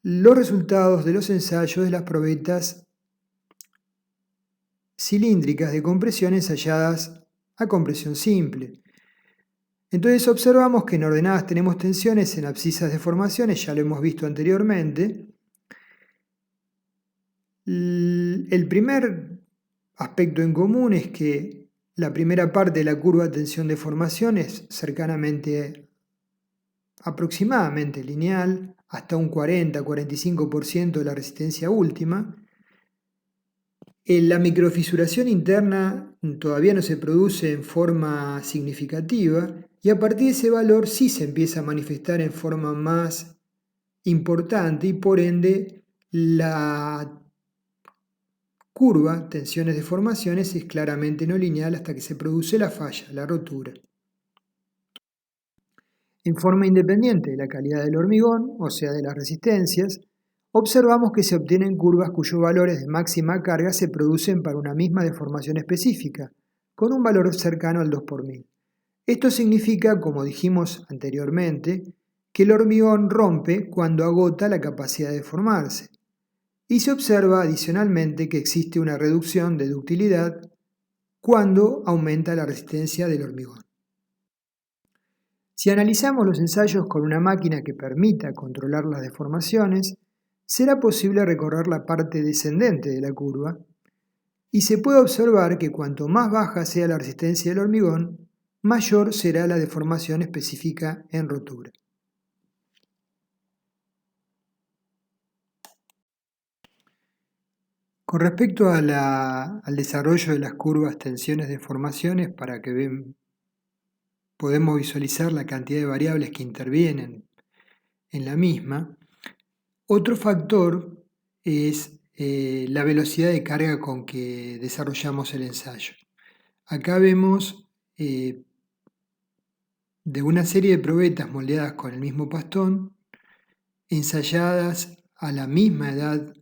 los resultados de los ensayos de las probetas cilíndricas de compresión ensayadas a compresión simple. Entonces observamos que en ordenadas tenemos tensiones en abscisas deformaciones, ya lo hemos visto anteriormente. El primer aspecto en común es que la primera parte de la curva de tensión deformación es aproximadamente lineal, hasta un 40-45% de la resistencia última. La microfisuración interna todavía no se produce en forma significativa y a partir de ese valor sí se empieza a manifestar en forma más importante y por ende la curva, tensiones deformaciones, es claramente no lineal hasta que se produce la falla, la rotura. En forma independiente de la calidad del hormigón, o sea de las resistencias, observamos que se obtienen curvas cuyos valores de máxima carga se producen para una misma deformación específica, con un valor cercano al 2 por 1000. Esto significa, como dijimos anteriormente, que el hormigón rompe cuando agota la capacidad de deformarse. Y se observa adicionalmente que existe una reducción de ductilidad cuando aumenta la resistencia del hormigón. Si analizamos los ensayos con una máquina que permita controlar las deformaciones, será posible recorrer la parte descendente de la curva y se puede observar que cuanto más baja sea la resistencia del hormigón, mayor será la deformación específica en rotura. Con respecto al desarrollo de las curvas tensiones deformaciones, para que podemos visualizar la cantidad de variables que intervienen en la misma, otro factor es la velocidad de carga con que desarrollamos el ensayo. Acá vemos de una serie de probetas moldeadas con el mismo pastón, ensayadas a la misma edad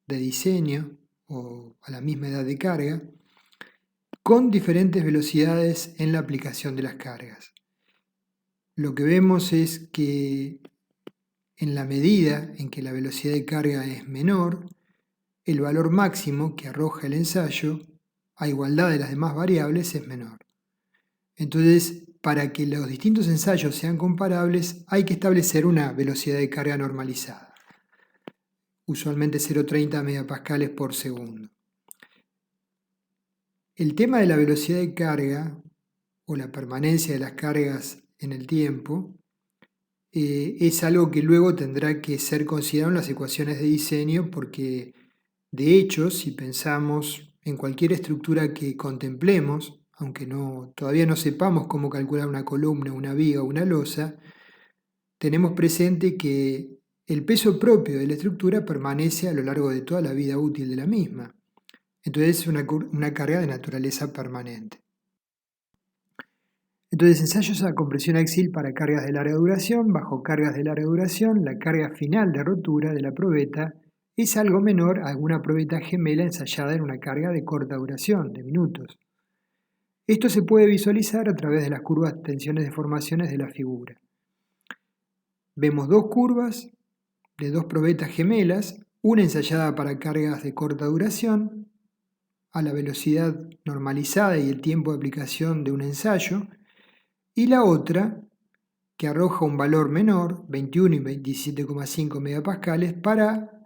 de diseño o a la misma edad de carga, con diferentes velocidades en la aplicación de las cargas. Lo que vemos es que en la medida en que la velocidad de carga es menor, el valor máximo que arroja el ensayo, a igualdad de las demás variables, es menor. Entonces, para que los distintos ensayos sean comparables, hay que establecer una velocidad de carga normalizada, usualmente 0,30 megapascales por segundo. El tema de la velocidad de carga o la permanencia de las cargas en el tiempo es algo que luego tendrá que ser considerado en las ecuaciones de diseño porque, de hecho, si pensamos en cualquier estructura que contemplemos, aunque todavía no sepamos cómo calcular una columna, una viga o una losa, tenemos presente que el peso propio de la estructura permanece a lo largo de toda la vida útil de la misma. Entonces es una carga de naturaleza permanente. Entonces, ensayos a compresión axial para cargas de larga duración. Bajo cargas de larga duración, la carga final de rotura de la probeta es algo menor a una probeta gemela ensayada en una carga de corta duración, de minutos. Esto se puede visualizar a través de las curvas tensiones-deformaciones de la figura. Vemos dos curvas de dos probetas gemelas, una ensayada para cargas de corta duración, a la velocidad normalizada y el tiempo de aplicación de un ensayo, y la otra que arroja un valor menor, 21 y 27,5 megapascales, para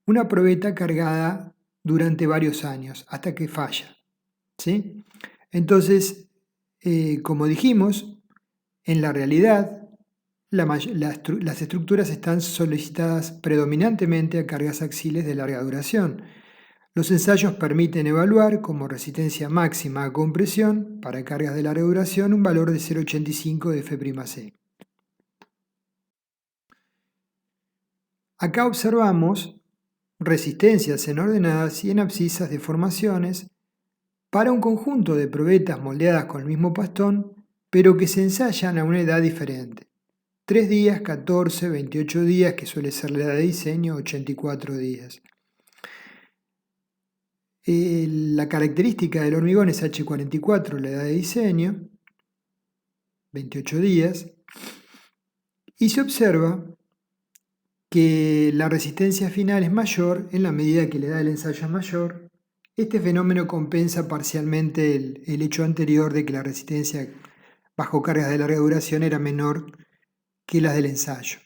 una probeta cargada durante varios años, hasta que falla. ¿Sí? Entonces, como dijimos, en la realidad, las estructuras están solicitadas predominantemente a cargas axiales de larga duración. Los ensayos permiten evaluar como resistencia máxima a compresión para cargas de larga duración un valor de 0,85 de F'C. Acá observamos resistencias en ordenadas y en abscisas deformaciones para un conjunto de probetas moldeadas con el mismo pastón, pero que se ensayan a una edad diferente. 3 días, 14, 28 días, que suele ser la edad de diseño, 84 días. La característica del hormigón es H44, la edad de diseño, 28 días, y se observa que la resistencia final es mayor en la medida que la edad del ensayo es mayor. Este fenómeno compensa parcialmente el hecho anterior de que la resistencia bajo cargas de larga duración era menor que las del ensayo.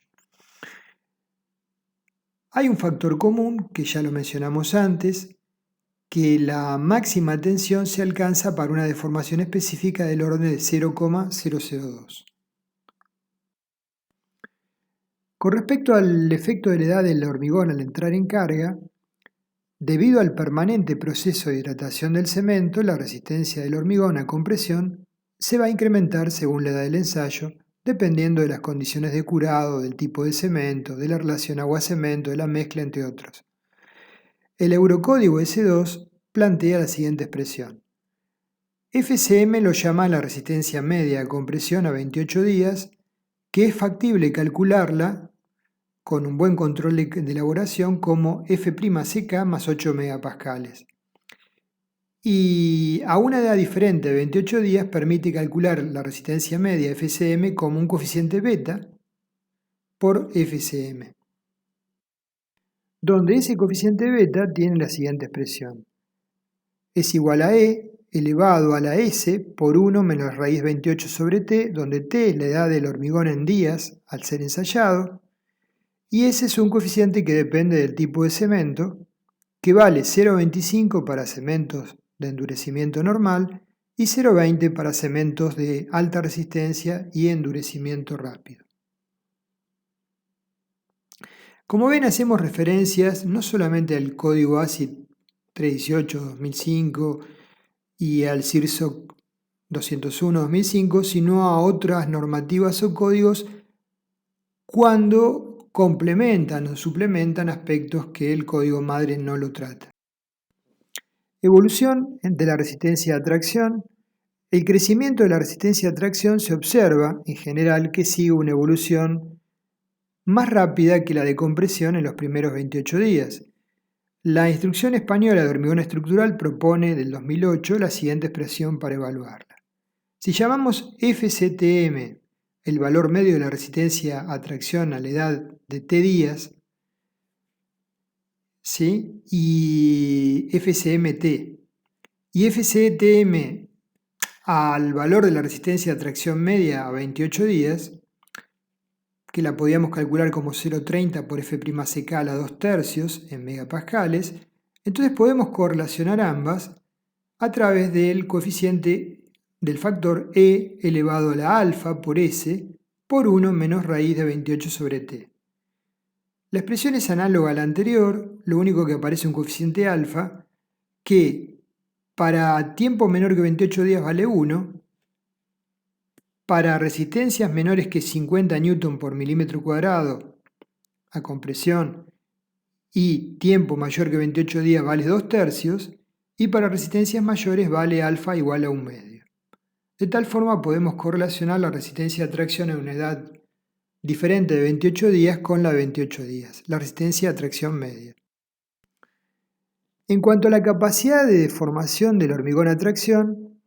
Hay un factor común, que ya lo mencionamos antes, que la máxima tensión se alcanza para una deformación específica del orden de 0,002. Con respecto al efecto de la edad del hormigón al entrar en carga, debido al permanente proceso de hidratación del cemento, la resistencia del hormigón a compresión se va a incrementar según la edad del ensayo, dependiendo de las condiciones de curado, del tipo de cemento, de la relación agua-cemento, de la mezcla, entre otros. El Eurocódigo S2 plantea la siguiente expresión. FCM lo llama la resistencia media a compresión a 28 días, que es factible calcularla con un buen control de elaboración como F'Ck más 8 megapascales. Y a una edad diferente de 28 días permite calcular la resistencia media FCM como un coeficiente beta por FCM, donde ese coeficiente beta tiene la siguiente expresión. Es igual a E elevado a la S por 1 menos raíz 28 sobre T, donde T es la edad del hormigón en días al ser ensayado, y ese es un coeficiente que depende del tipo de cemento, que vale 0,25 para cementos de endurecimiento normal y 0,20 para cementos de alta resistencia y endurecimiento rápido. Como ven, hacemos referencias no solamente al código ASIL 318-2005 y al CIRSOC 201-2005, sino a otras normativas o códigos cuando complementan o suplementan aspectos que el código madre no lo trata. Evolución de la resistencia a tracción. El crecimiento de la resistencia a tracción se observa, en general, que sigue una evolución más rápida que la de compresión en los primeros 28 días. La Instrucción Española de Hormigón Estructural propone, del 2008, la siguiente expresión para evaluarla. Si llamamos FCTM el valor medio de la resistencia a tracción a la edad de T días, ¿sí? Y FCMT, y FCTM al valor de la resistencia a tracción media a 28 días, que la podíamos calcular como 0,30 por F'Ck a la 2/3 en megapascales, entonces podemos correlacionar ambas a través del coeficiente del factor E elevado a la alfa por S por 1 menos raíz de 28 sobre T. La expresión es análoga a la anterior, lo único que aparece un coeficiente alfa que para tiempo menor que 28 días vale 1, para resistencias menores que 50 Newton por milímetro cuadrado a compresión y tiempo mayor que 28 días vale 2/3, y para resistencias mayores vale alfa igual a 1/2. De tal forma podemos correlacionar la resistencia de tracción en una edad diferente de 28 días con la de 28 días, la resistencia de tracción media. En cuanto a la capacidad de deformación del hormigón a tracción,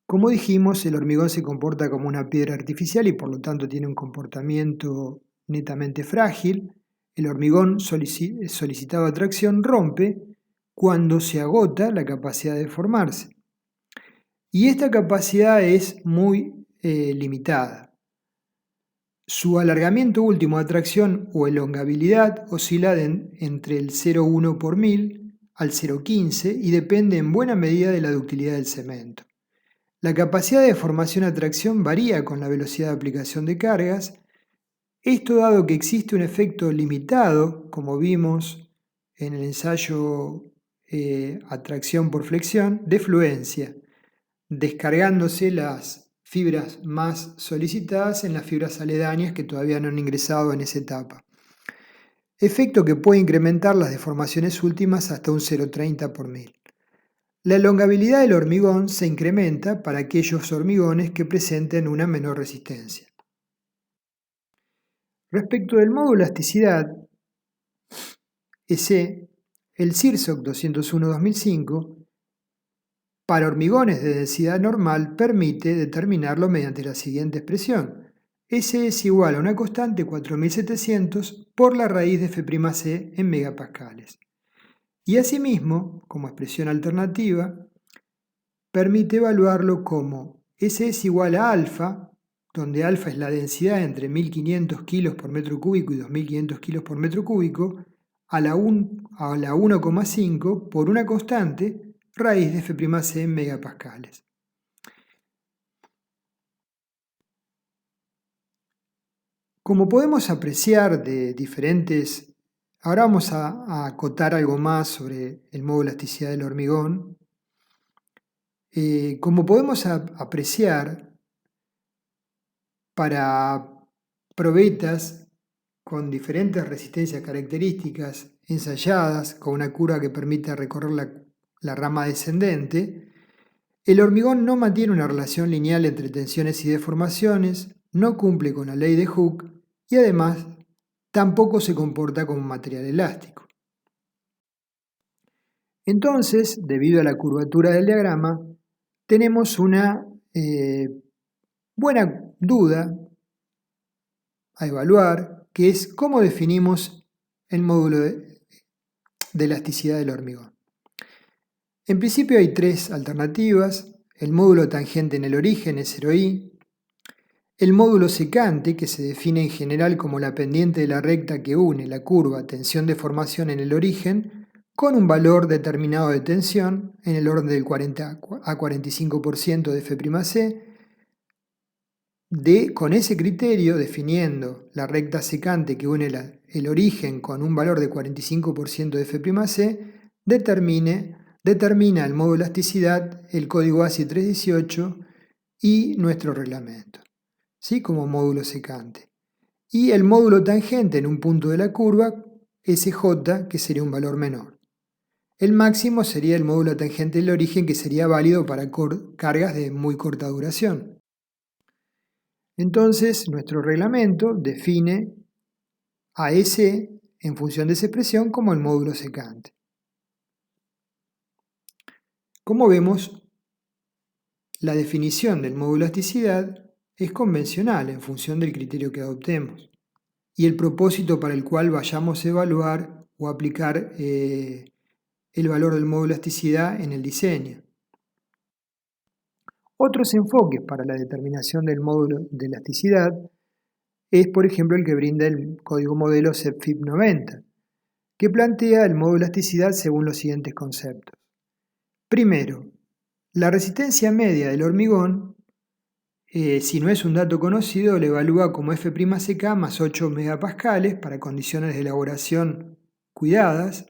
como dijimos, el hormigón se comporta como una piedra artificial y por lo tanto tiene un comportamiento netamente frágil. El hormigón solicitado a tracción rompe cuando se agota la capacidad de deformarse. Y esta capacidad es muy limitada. Su alargamiento último de tracción o elongabilidad oscila entre el 0,1 por mil al 0,15 y depende en buena medida de la ductilidad del cemento. La capacidad de deformación a tracción varía con la velocidad de aplicación de cargas, esto dado que existe un efecto limitado, como vimos en el ensayo atracción por flexión, de fluencia, descargándose las fibras más solicitadas en las fibras aledañas que todavía no han ingresado en esa etapa. Efecto que puede incrementar las deformaciones últimas hasta un 0,30 por mil. La elongabilidad del hormigón se incrementa para aquellos hormigones que presenten una menor resistencia. Respecto del módulo de elasticidad, EC, el CIRSOC 201-2005, para hormigones de densidad normal permite determinarlo mediante la siguiente expresión. S es igual a una constante 4700 por la raíz de F'C en megapascales. Y asimismo, como expresión alternativa, permite evaluarlo como S es igual a alfa, donde alfa es la densidad entre 1500 kilos por metro cúbico y 2500 kilos por metro cúbico, a la 1,5 por una constante raíz de F'C en megapascales. Como podemos apreciar de diferentes... Ahora vamos a acotar algo más sobre el módulo de elasticidad del hormigón. Como podemos apreciar, para probetas con diferentes resistencias características ensayadas, con una curva que permita recorrer la rama descendente, el hormigón no mantiene una relación lineal entre tensiones y deformaciones, no cumple con la ley de Hooke y además tampoco se comporta como un material elástico. Entonces, debido a la curvatura del diagrama, tenemos una buena duda a evaluar, que es cómo definimos el módulo de elasticidad del hormigón. En principio hay tres alternativas: el módulo tangente en el origen es 0i, el módulo secante, que se define en general como la pendiente de la recta que une la curva tensión-deformación en el origen con un valor determinado de tensión en el orden del 40 a 45% de F'C. Con ese criterio, definiendo la recta secante que une el origen con un valor de 45% de F'C, determina el módulo de elasticidad, el código ASI 318 y nuestro reglamento, ¿sí? Como módulo secante. Y el módulo tangente en un punto de la curva, SJ, que sería un valor menor. El máximo sería el módulo tangente del origen, que sería válido para cargas de muy corta duración. Entonces, nuestro reglamento define a S en función de esa expresión como el módulo secante. Como vemos, la definición del módulo de elasticidad es convencional en función del criterio que adoptemos y el propósito para el cual vayamos a evaluar o aplicar el valor del módulo de elasticidad en el diseño. Otros enfoques para la determinación del módulo de elasticidad es, por ejemplo, el que brinda el código modelo CEPFIB 90, que plantea el módulo de elasticidad según los siguientes conceptos. Primero, la resistencia media del hormigón, si no es un dato conocido, lo evalúa como F'Ck más 8 megapascales para condiciones de elaboración cuidadas,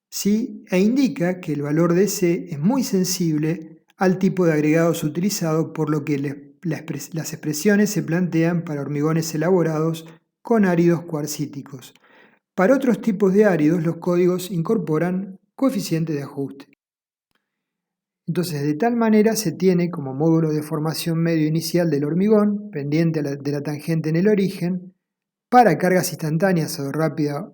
¿sí? E indica que el valor de C es muy sensible al tipo de agregados utilizado, por lo que las expresiones se plantean para hormigones elaborados con áridos cuarcíticos, Para otros tipos de áridos, los códigos incorporan coeficientes de ajuste. Entonces, de tal manera se tiene como módulo de formación medio inicial del hormigón, pendiente de la tangente en el origen, para cargas instantáneas o de rápida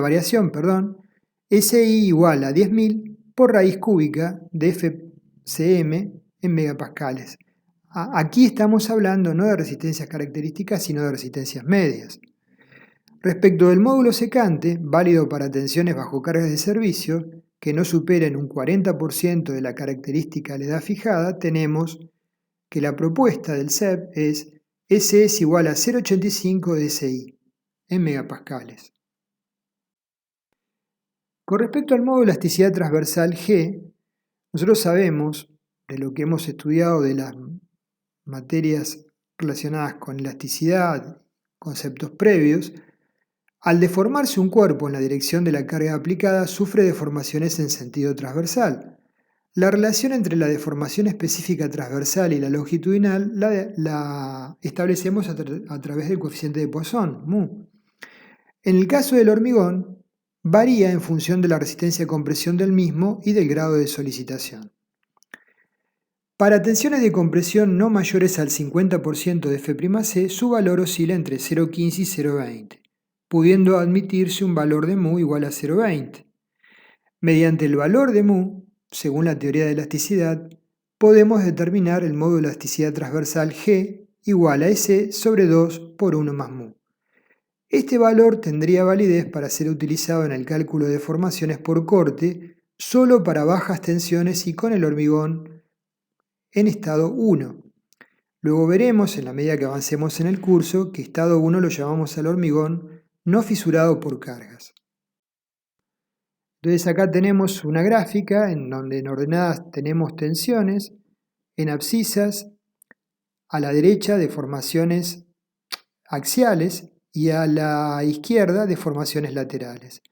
variación, SI igual a 10.000 por raíz cúbica de FCM en megapascales. Aquí estamos hablando no de resistencias características, sino de resistencias medias. Respecto del módulo secante, válido para tensiones bajo cargas de servicio, que no superen un 40% de la característica a la edad fijada, tenemos que la propuesta del CEP es S es igual a 0,85 dSi en megapascales. Con respecto al módulo de elasticidad transversal G, nosotros sabemos, de lo que hemos estudiado de las materias relacionadas con elasticidad, conceptos previos, al deformarse un cuerpo en la dirección de la carga aplicada, sufre deformaciones en sentido transversal. La relación entre la deformación específica transversal y la longitudinal la establecemos a través del coeficiente de Poisson, mu. En el caso del hormigón, varía en función de la resistencia a compresión del mismo y del grado de solicitación. Para tensiones de compresión no mayores al 50% de F'C, su valor oscila entre 0,15 y 0,20, pudiendo admitirse un valor de mu igual a 0,20. Mediante el valor de mu, según la teoría de elasticidad, podemos determinar el módulo de elasticidad transversal G igual a S sobre 2 por 1 más mu. Este valor tendría validez para ser utilizado en el cálculo de deformaciones por corte solo para bajas tensiones y con el hormigón en estado 1. Luego veremos, en la medida que avancemos en el curso, que estado 1 lo llamamos al hormigón no fisurado por cargas. Entonces acá tenemos una gráfica en donde en ordenadas tenemos tensiones, en abscisas, a la derecha deformaciones axiales y a la izquierda deformaciones laterales.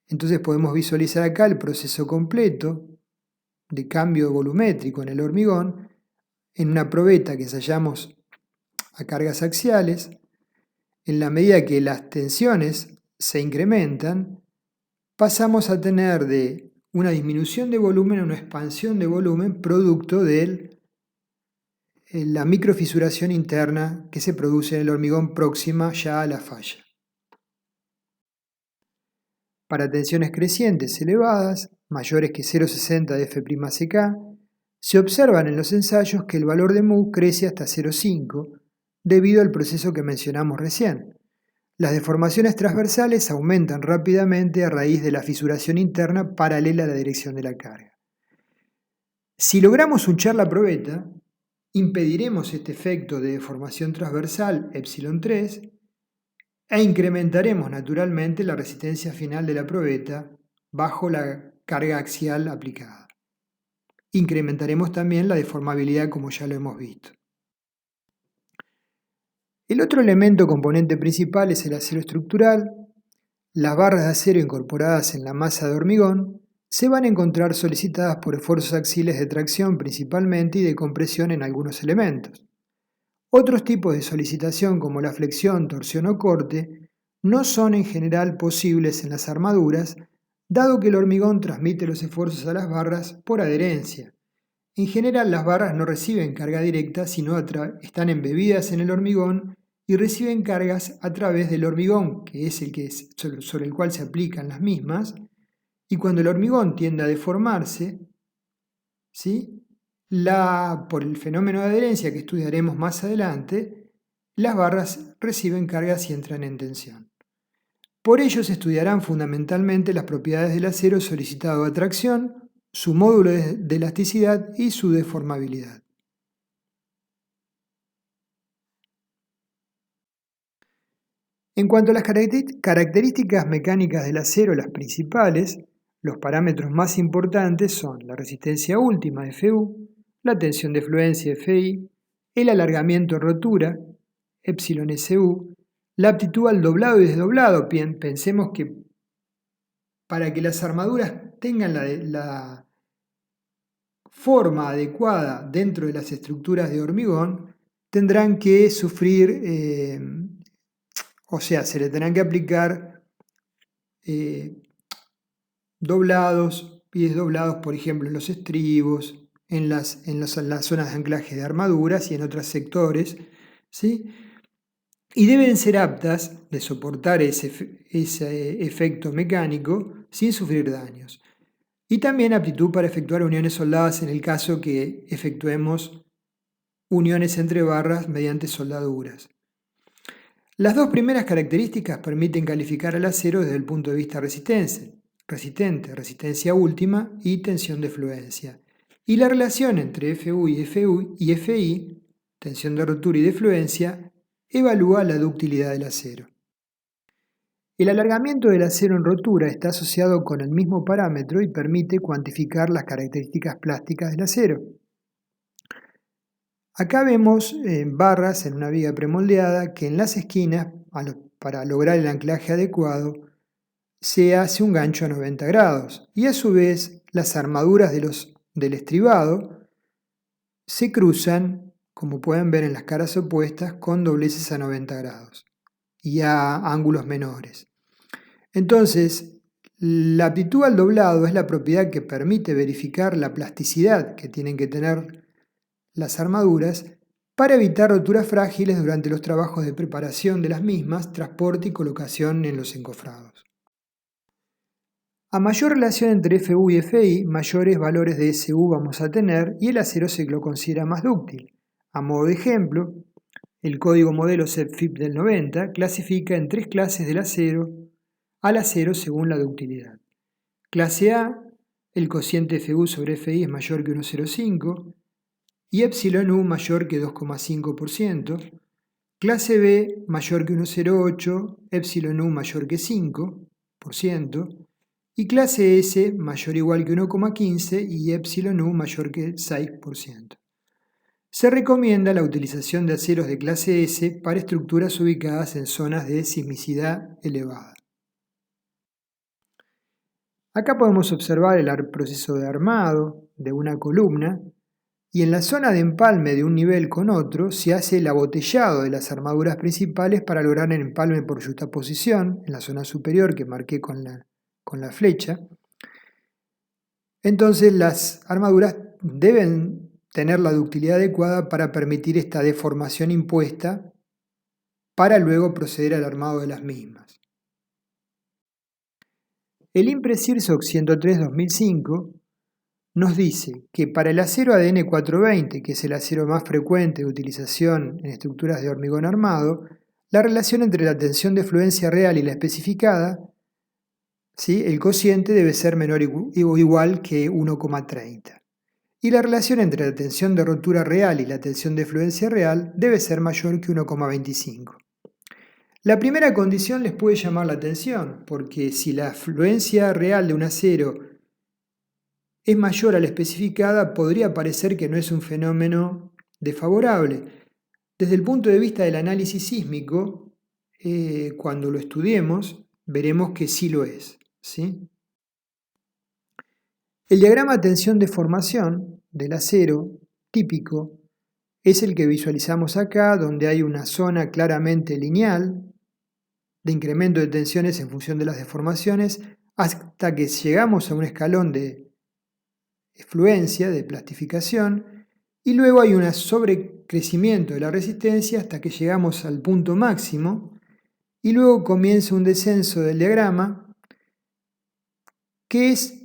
Entonces podemos visualizar acá el proceso completo de cambio volumétrico en el hormigón en una probeta que ensayamos a cargas axiales. En la medida que las tensiones se incrementan, pasamos a tener de una disminución de volumen a una expansión de volumen producto de la microfisuración interna que se produce en el hormigón próxima ya a la falla. Para tensiones crecientes elevadas, mayores que 0,60 de F'Ck, se observan en los ensayos que el valor de mu crece hasta 0,5 debido al proceso que mencionamos recién. Las deformaciones transversales aumentan rápidamente a raíz de la fisuración interna paralela a la dirección de la carga. Si logramos hunchar la probeta, impediremos este efecto de deformación transversal ε3 e incrementaremos naturalmente la resistencia final de la probeta bajo la carga axial aplicada. Incrementaremos también la deformabilidad como ya lo hemos visto. El otro elemento componente principal es el acero estructural. Las barras de acero incorporadas en la masa de hormigón se van a encontrar solicitadas por esfuerzos axiales de tracción principalmente y de compresión en algunos elementos. Otros tipos de solicitación como la flexión, torsión o corte no son en general posibles en las armaduras, dado que el hormigón transmite los esfuerzos a las barras por adherencia. En general las barras no reciben carga directa, sino están embebidas en el hormigón y reciben cargas a través del hormigón, que es sobre el cual se aplican las mismas, y cuando el hormigón tiende a deformarse, ¿sí? Por el fenómeno de adherencia que estudiaremos más adelante, las barras reciben cargas y entran en tensión. Por ello se estudiarán fundamentalmente las propiedades del acero solicitado a tracción, su módulo de elasticidad y su deformabilidad. En cuanto a las características mecánicas del acero, las principales, los parámetros más importantes son la resistencia última, Fu, la tensión de fluencia, Fi, el alargamiento en rotura, εSU, la aptitud al doblado y desdoblado. Pensemos que para que las armaduras tengan la forma adecuada dentro de las estructuras de hormigón, tendrán que sufrir O sea, se le tendrán que aplicar doblados y desdoblados, por ejemplo, en los estribos, en las zonas de anclaje de armaduras y en otros sectores, ¿sí? Y deben ser aptas de soportar ese efecto mecánico sin sufrir daños. Y también aptitud para efectuar uniones soldadas en el caso que efectuemos uniones entre barras mediante soldaduras. Las dos primeras características permiten calificar al acero desde el punto de vista resistente, resistencia última y tensión de fluencia. Y la relación entre FU y FI, tensión de rotura y de fluencia, evalúa la ductilidad del acero. El alargamiento del acero en rotura está asociado con el mismo parámetro y permite cuantificar las características plásticas del acero. Acá vemos barras en una viga premoldeada que en las esquinas, para lograr el anclaje adecuado, se hace un gancho a 90 grados y a su vez las armaduras del estribado se cruzan, como pueden ver en las caras opuestas, con dobleces a 90 grados y a ángulos menores. Entonces, la aptitud al doblado es la propiedad que permite verificar la plasticidad que tienen que tener las armaduras para evitar roturas frágiles durante los trabajos de preparación de las mismas, transporte y colocación en los encofrados. A mayor relación entre FU y FI, mayores valores de SU vamos a tener y el acero se lo considera más dúctil. A modo de ejemplo, el código modelo CEPFIP del 90 clasifica en 3 clases al acero según la ductilidad. Clase A, el cociente FU sobre FI es mayor que 1,05 y epsilon U mayor que 2,5%. Clase B, mayor que 1,08, epsilon U mayor que 5%. Y clase S mayor o igual que 1,15 y epsilon U mayor que 6%. Se recomienda la utilización de aceros de clase S para estructuras ubicadas en zonas de sismicidad elevada. Acá podemos observar el proceso de armado de una columna y en la zona de empalme de un nivel con otro se hace el abotellado de las armaduras principales para lograr el empalme por yuxtaposición en la zona superior que marqué con la flecha. Entonces las armaduras deben tener la ductilidad adecuada para permitir esta deformación impuesta para luego proceder al armado de las mismas. El IMPRES CIRSOC 103-2005 nos dice que para el acero ADN 420, que es el acero más frecuente de utilización en estructuras de hormigón armado, la relación entre la tensión de fluencia real y la especificada, ¿sí?, el cociente debe ser menor o igual que 1,30. Y la relación entre la tensión de rotura real y la tensión de fluencia real debe ser mayor que 1,25. La primera condición les puede llamar la atención, porque si la fluencia real de un acero es mayor a la especificada, podría parecer que no es un fenómeno desfavorable. Desde el punto de vista del análisis sísmico, cuando lo estudiemos, veremos que sí lo es, ¿sí? El diagrama de tensión de formación del acero típico es el que visualizamos acá, donde hay una zona claramente lineal de incremento de tensiones en función de las deformaciones, hasta que llegamos a un escalón de fluencia, de plastificación, y luego hay un sobrecrecimiento de la resistencia hasta que llegamos al punto máximo, y luego comienza un descenso del diagrama que es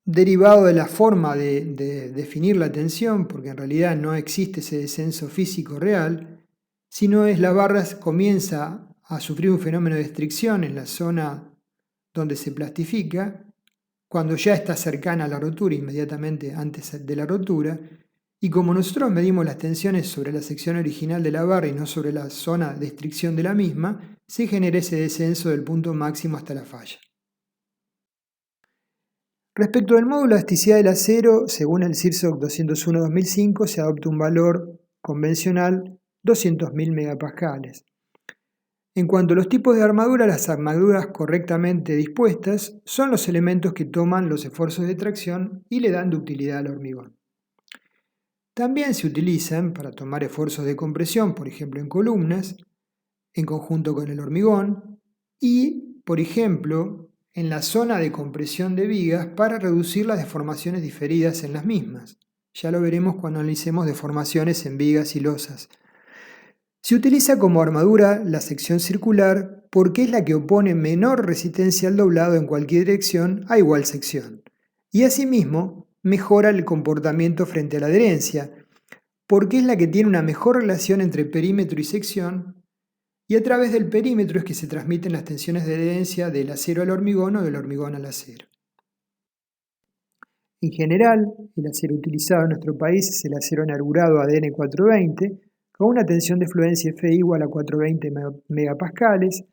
derivado de la forma de definir la tensión, porque en realidad no existe ese descenso físico real, sino es la barra comienza a sufrir un fenómeno de estricción en la zona donde se plastifica, cuando ya está cercana a la rotura, inmediatamente antes de la rotura, y como nosotros medimos las tensiones sobre la sección original de la barra y no sobre la zona de estricción de la misma, se genera ese descenso del punto máximo hasta la falla. Respecto del módulo de elasticidad del acero, según el CIRSOC 201-2005, se adopta un valor convencional 200.000 megapascales. En cuanto a los tipos de armadura, las armaduras correctamente dispuestas son los elementos que toman los esfuerzos de tracción y le dan ductilidad al hormigón. También se utilizan para tomar esfuerzos de compresión, por ejemplo en columnas, en conjunto con el hormigón y, por ejemplo, en la zona de compresión de vigas para reducir las deformaciones diferidas en las mismas. Ya lo veremos cuando analicemos deformaciones en vigas y losas. Se utiliza como armadura la sección circular porque es la que opone menor resistencia al doblado en cualquier dirección a igual sección. Y asimismo, mejora el comportamiento frente a la adherencia, porque es la que tiene una mejor relación entre perímetro y sección, y a través del perímetro es que se transmiten las tensiones de adherencia del acero al hormigón o del hormigón al acero. En general, el acero utilizado en nuestro país es el acero enarburado ADN 420, con una tensión de fluencia Fe igual a 420 megapascales.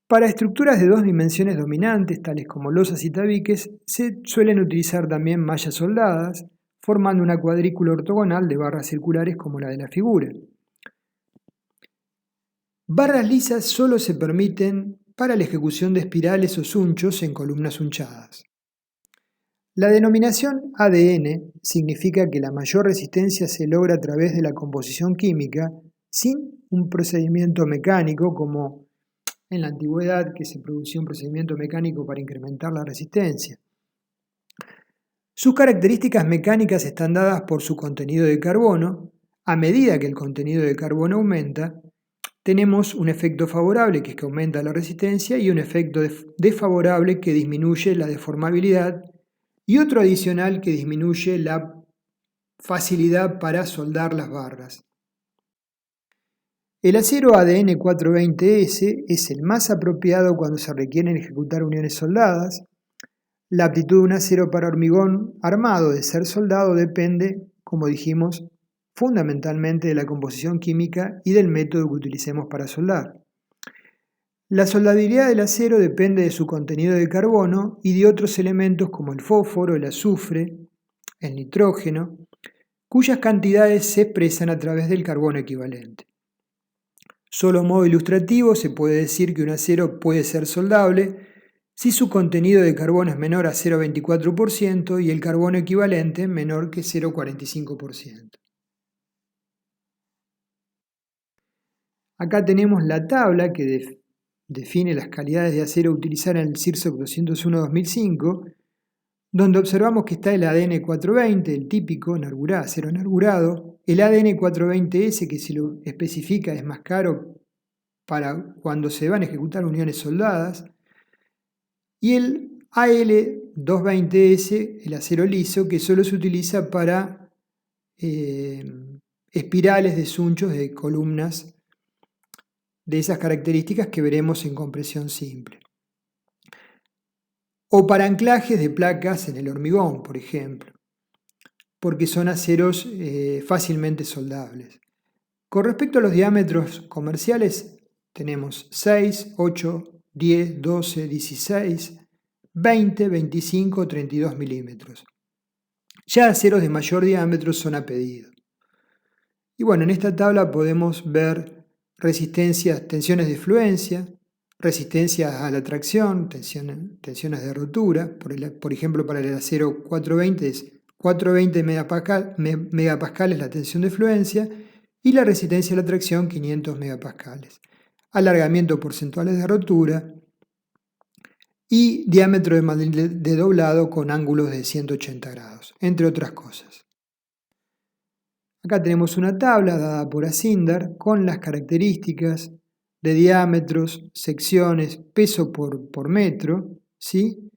Para estructuras de dos dimensiones dominantes, tales como losas y tabiques, se suelen utilizar también mallas soldadas, formando una cuadrícula ortogonal de barras circulares como la de la figura. Barras lisas solo se permiten para la ejecución de espirales o sunchos en columnas hunchadas. La denominación ADN significa que la mayor resistencia se logra a través de la composición química sin un procedimiento mecánico como en la antigüedad que se producía un procedimiento mecánico para incrementar la resistencia. Sus características mecánicas están dadas por su contenido de carbono. A medida que el contenido de carbono aumenta, tenemos un efecto favorable que es que aumenta la resistencia y un efecto desfavorable que disminuye la deformabilidad y otro adicional que disminuye la facilidad para soldar las barras. El acero ADN 420S es el más apropiado cuando se requieren ejecutar uniones soldadas. La aptitud de un acero para hormigón armado de ser soldado depende, como dijimos, fundamentalmente de la composición química y del método que utilicemos para soldar. La soldabilidad del acero depende de su contenido de carbono y de otros elementos como el fósforo, el azufre, el nitrógeno, cuyas cantidades se expresan a través del carbono equivalente. Solo a modo ilustrativo se puede decir que un acero puede ser soldable si su contenido de carbono es menor a 0,24% y el carbono equivalente menor que 0,45%. Acá tenemos la tabla que define las calidades de acero a utilizar en el CIRSOC 201-2005, donde observamos que está el ADN 420, el típico acero enarburado, el ADN 420S, que se lo especifica es más caro para cuando se van a ejecutar uniones soldadas, y el AL220S, el acero liso, que solo se utiliza para espirales de sunchos de columnas de esas características que veremos en compresión simple. O para anclajes de placas en el hormigón, por ejemplo, porque son aceros fácilmente soldables. Con respecto a los diámetros comerciales, tenemos 6, 8, 10, 12, 16, 20, 25, 32 milímetros. Ya aceros de mayor diámetro son a pedido. Y bueno, en esta tabla podemos ver resistencias, tensiones de fluencia, resistencias a la tracción, tensiones de rotura. Por ejemplo, para el acero 420 es 420 megapascales la tensión de fluencia y la resistencia a la tracción 500 megapascales. Alargamiento porcentuales de rotura y diámetro de doblado con ángulos de 180 grados, entre otras cosas. Acá tenemos una tabla dada por Asindar con las características de diámetros, secciones, peso por metro, ¿sí?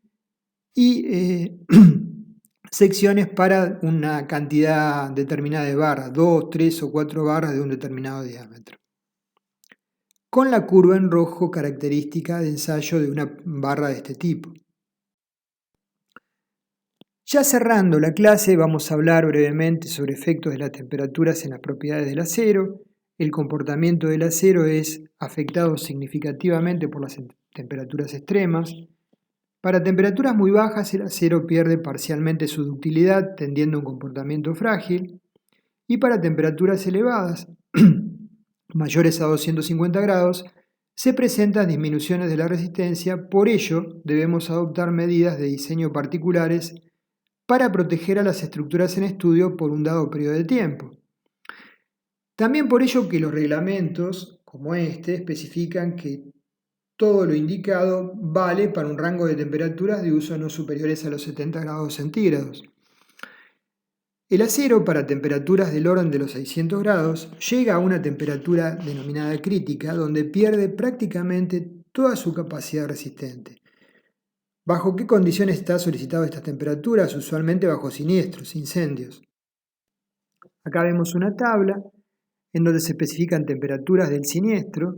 Y secciones para una cantidad determinada de barras, 2, 3 o 4 barras de un determinado diámetro. Con la curva en rojo característica de ensayo de una barra de este tipo. Ya cerrando la clase vamos a hablar brevemente sobre efectos de las temperaturas en las propiedades del acero. El comportamiento del acero es afectado significativamente por las temperaturas extremas. Para temperaturas muy bajas el acero pierde parcialmente su ductilidad tendiendo a un comportamiento frágil y para temperaturas elevadas, mayores a 250 grados, se presentan disminuciones de la resistencia, por ello debemos adoptar medidas de diseño particulares para proteger a las estructuras en estudio por un dado periodo de tiempo. También por ello que los reglamentos, como este, especifican que todo lo indicado vale para un rango de temperaturas de uso no superiores a los 70 grados centígrados. El acero, para temperaturas del orden de los 600 grados, llega a una temperatura denominada crítica, donde pierde prácticamente toda su capacidad resistente. ¿Bajo qué condiciones está solicitado estas temperaturas? Usualmente bajo siniestros, incendios. Acá vemos una tabla en donde se especifican temperaturas del siniestro,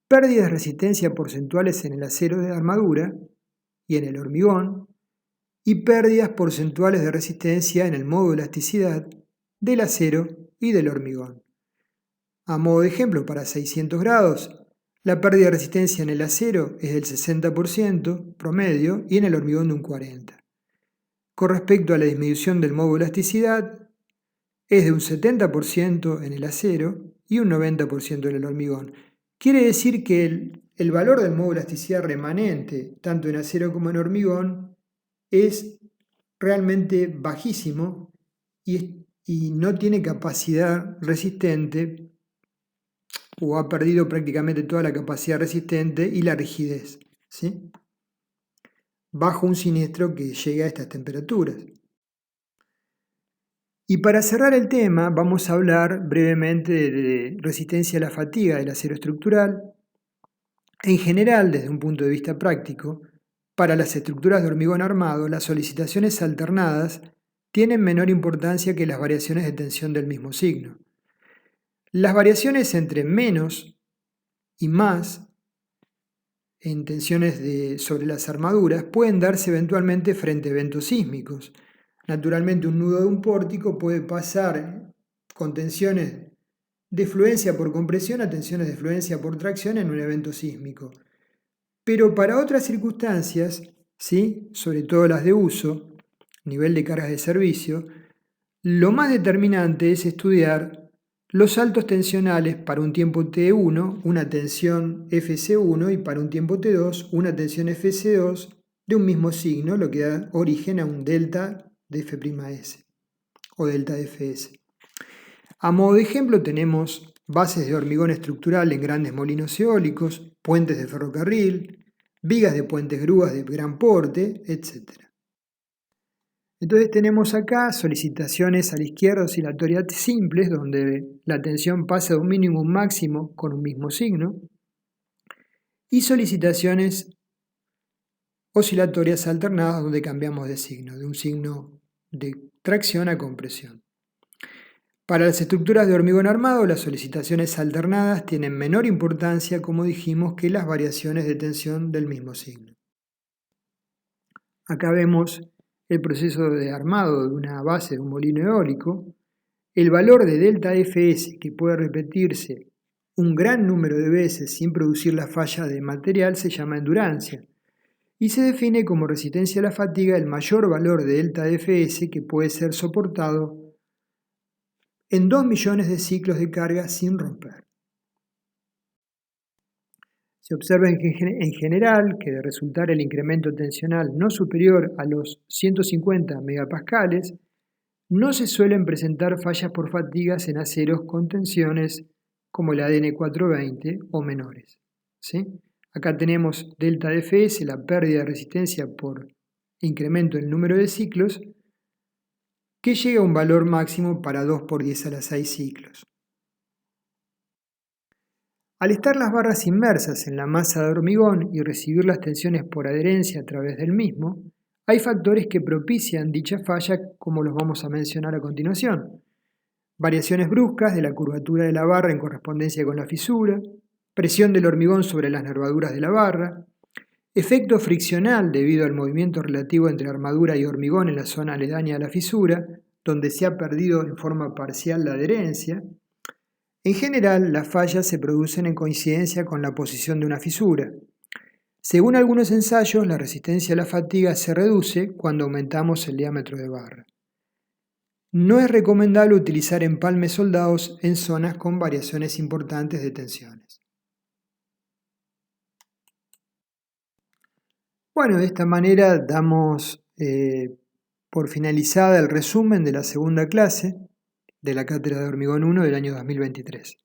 pérdidas de resistencia porcentuales en el acero de armadura y en el hormigón, y pérdidas porcentuales de resistencia en el modo de elasticidad del acero y del hormigón. A modo de ejemplo, para 600 grados, la pérdida de resistencia en el acero es del 60% promedio y en el hormigón de un 40%. Con respecto a la disminución del modo de elasticidad, es de un 70% en el acero y un 90% en el hormigón. Quiere decir que el valor del modo de elasticidad remanente, tanto en acero como en hormigón, es realmente bajísimo y no tiene capacidad resistente, o ha perdido prácticamente toda la capacidad resistente y la rigidez, ¿sí? Bajo un siniestro que llega a estas temperaturas. Y para cerrar el tema, vamos a hablar brevemente de resistencia a la fatiga del acero estructural. En general, desde un punto de vista práctico, para las estructuras de hormigón armado, las solicitaciones alternadas tienen menor importancia que las variaciones de tensión del mismo signo. Las variaciones entre menos y más en tensiones sobre las armaduras pueden darse eventualmente frente a eventos sísmicos. Naturalmente, un nudo de un pórtico puede pasar con tensiones de fluencia por compresión a tensiones de fluencia por tracción en un evento sísmico. Pero para otras circunstancias, ¿sí?, sobre todo las de uso, nivel de cargas de servicio, lo más determinante es estudiar los saltos tensionales para un tiempo T1, una tensión Fc1, y para un tiempo T2, una tensión Fc2 de un mismo signo, lo que da origen a un delta de F'S o delta de Fs. A modo de ejemplo tenemos bases de hormigón estructural en grandes molinos eólicos, puentes de ferrocarril, vigas de puentes grúas de gran porte, etc. Entonces tenemos acá solicitaciones a la izquierda oscilatorias simples, donde la tensión pasa de un mínimo a un máximo con un mismo signo, y solicitaciones oscilatorias alternadas, donde cambiamos de signo, de un signo de tracción a compresión. Para las estructuras de hormigón armado, las solicitaciones alternadas tienen menor importancia, como dijimos, que las variaciones de tensión del mismo signo. Acá vemos el proceso de armado de una base de un molino eólico. El valor de delta Fs, que puede repetirse un gran número de veces sin producir la falla de material, se llama endurancia y se define como resistencia a la fatiga el mayor valor de delta Fs que puede ser soportado en 2 millones de ciclos de carga sin romper. Se observa en general que de resultar el incremento tensional no superior a los 150 megapascales, no se suelen presentar fallas por fatigas en aceros con tensiones como el ADN 420 o menores, ¿sí? Acá tenemos delta de Fs, la pérdida de resistencia por incremento del número de ciclos, que llega a un valor máximo para 2 por 10 a la 6 ciclos. Al estar las barras inmersas en la masa de hormigón y recibir las tensiones por adherencia a través del mismo, hay factores que propician dicha falla, como los vamos a mencionar a continuación. Variaciones bruscas de la curvatura de la barra en correspondencia con la fisura, presión del hormigón sobre las nervaduras de la barra, efecto friccional debido al movimiento relativo entre armadura y hormigón en la zona aledaña a la fisura, donde se ha perdido en forma parcial la adherencia. En general, las fallas se producen en coincidencia con la posición de una fisura. Según algunos ensayos, la resistencia a la fatiga se reduce cuando aumentamos el diámetro de barra. No es recomendable utilizar empalmes soldados en zonas con variaciones importantes de tensiones. Bueno, de esta manera damos por finalizada el resumen de la segunda clase de la Cátedra de Hormigón 1 del año 2023.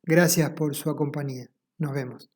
Gracias por su compañía. Nos vemos.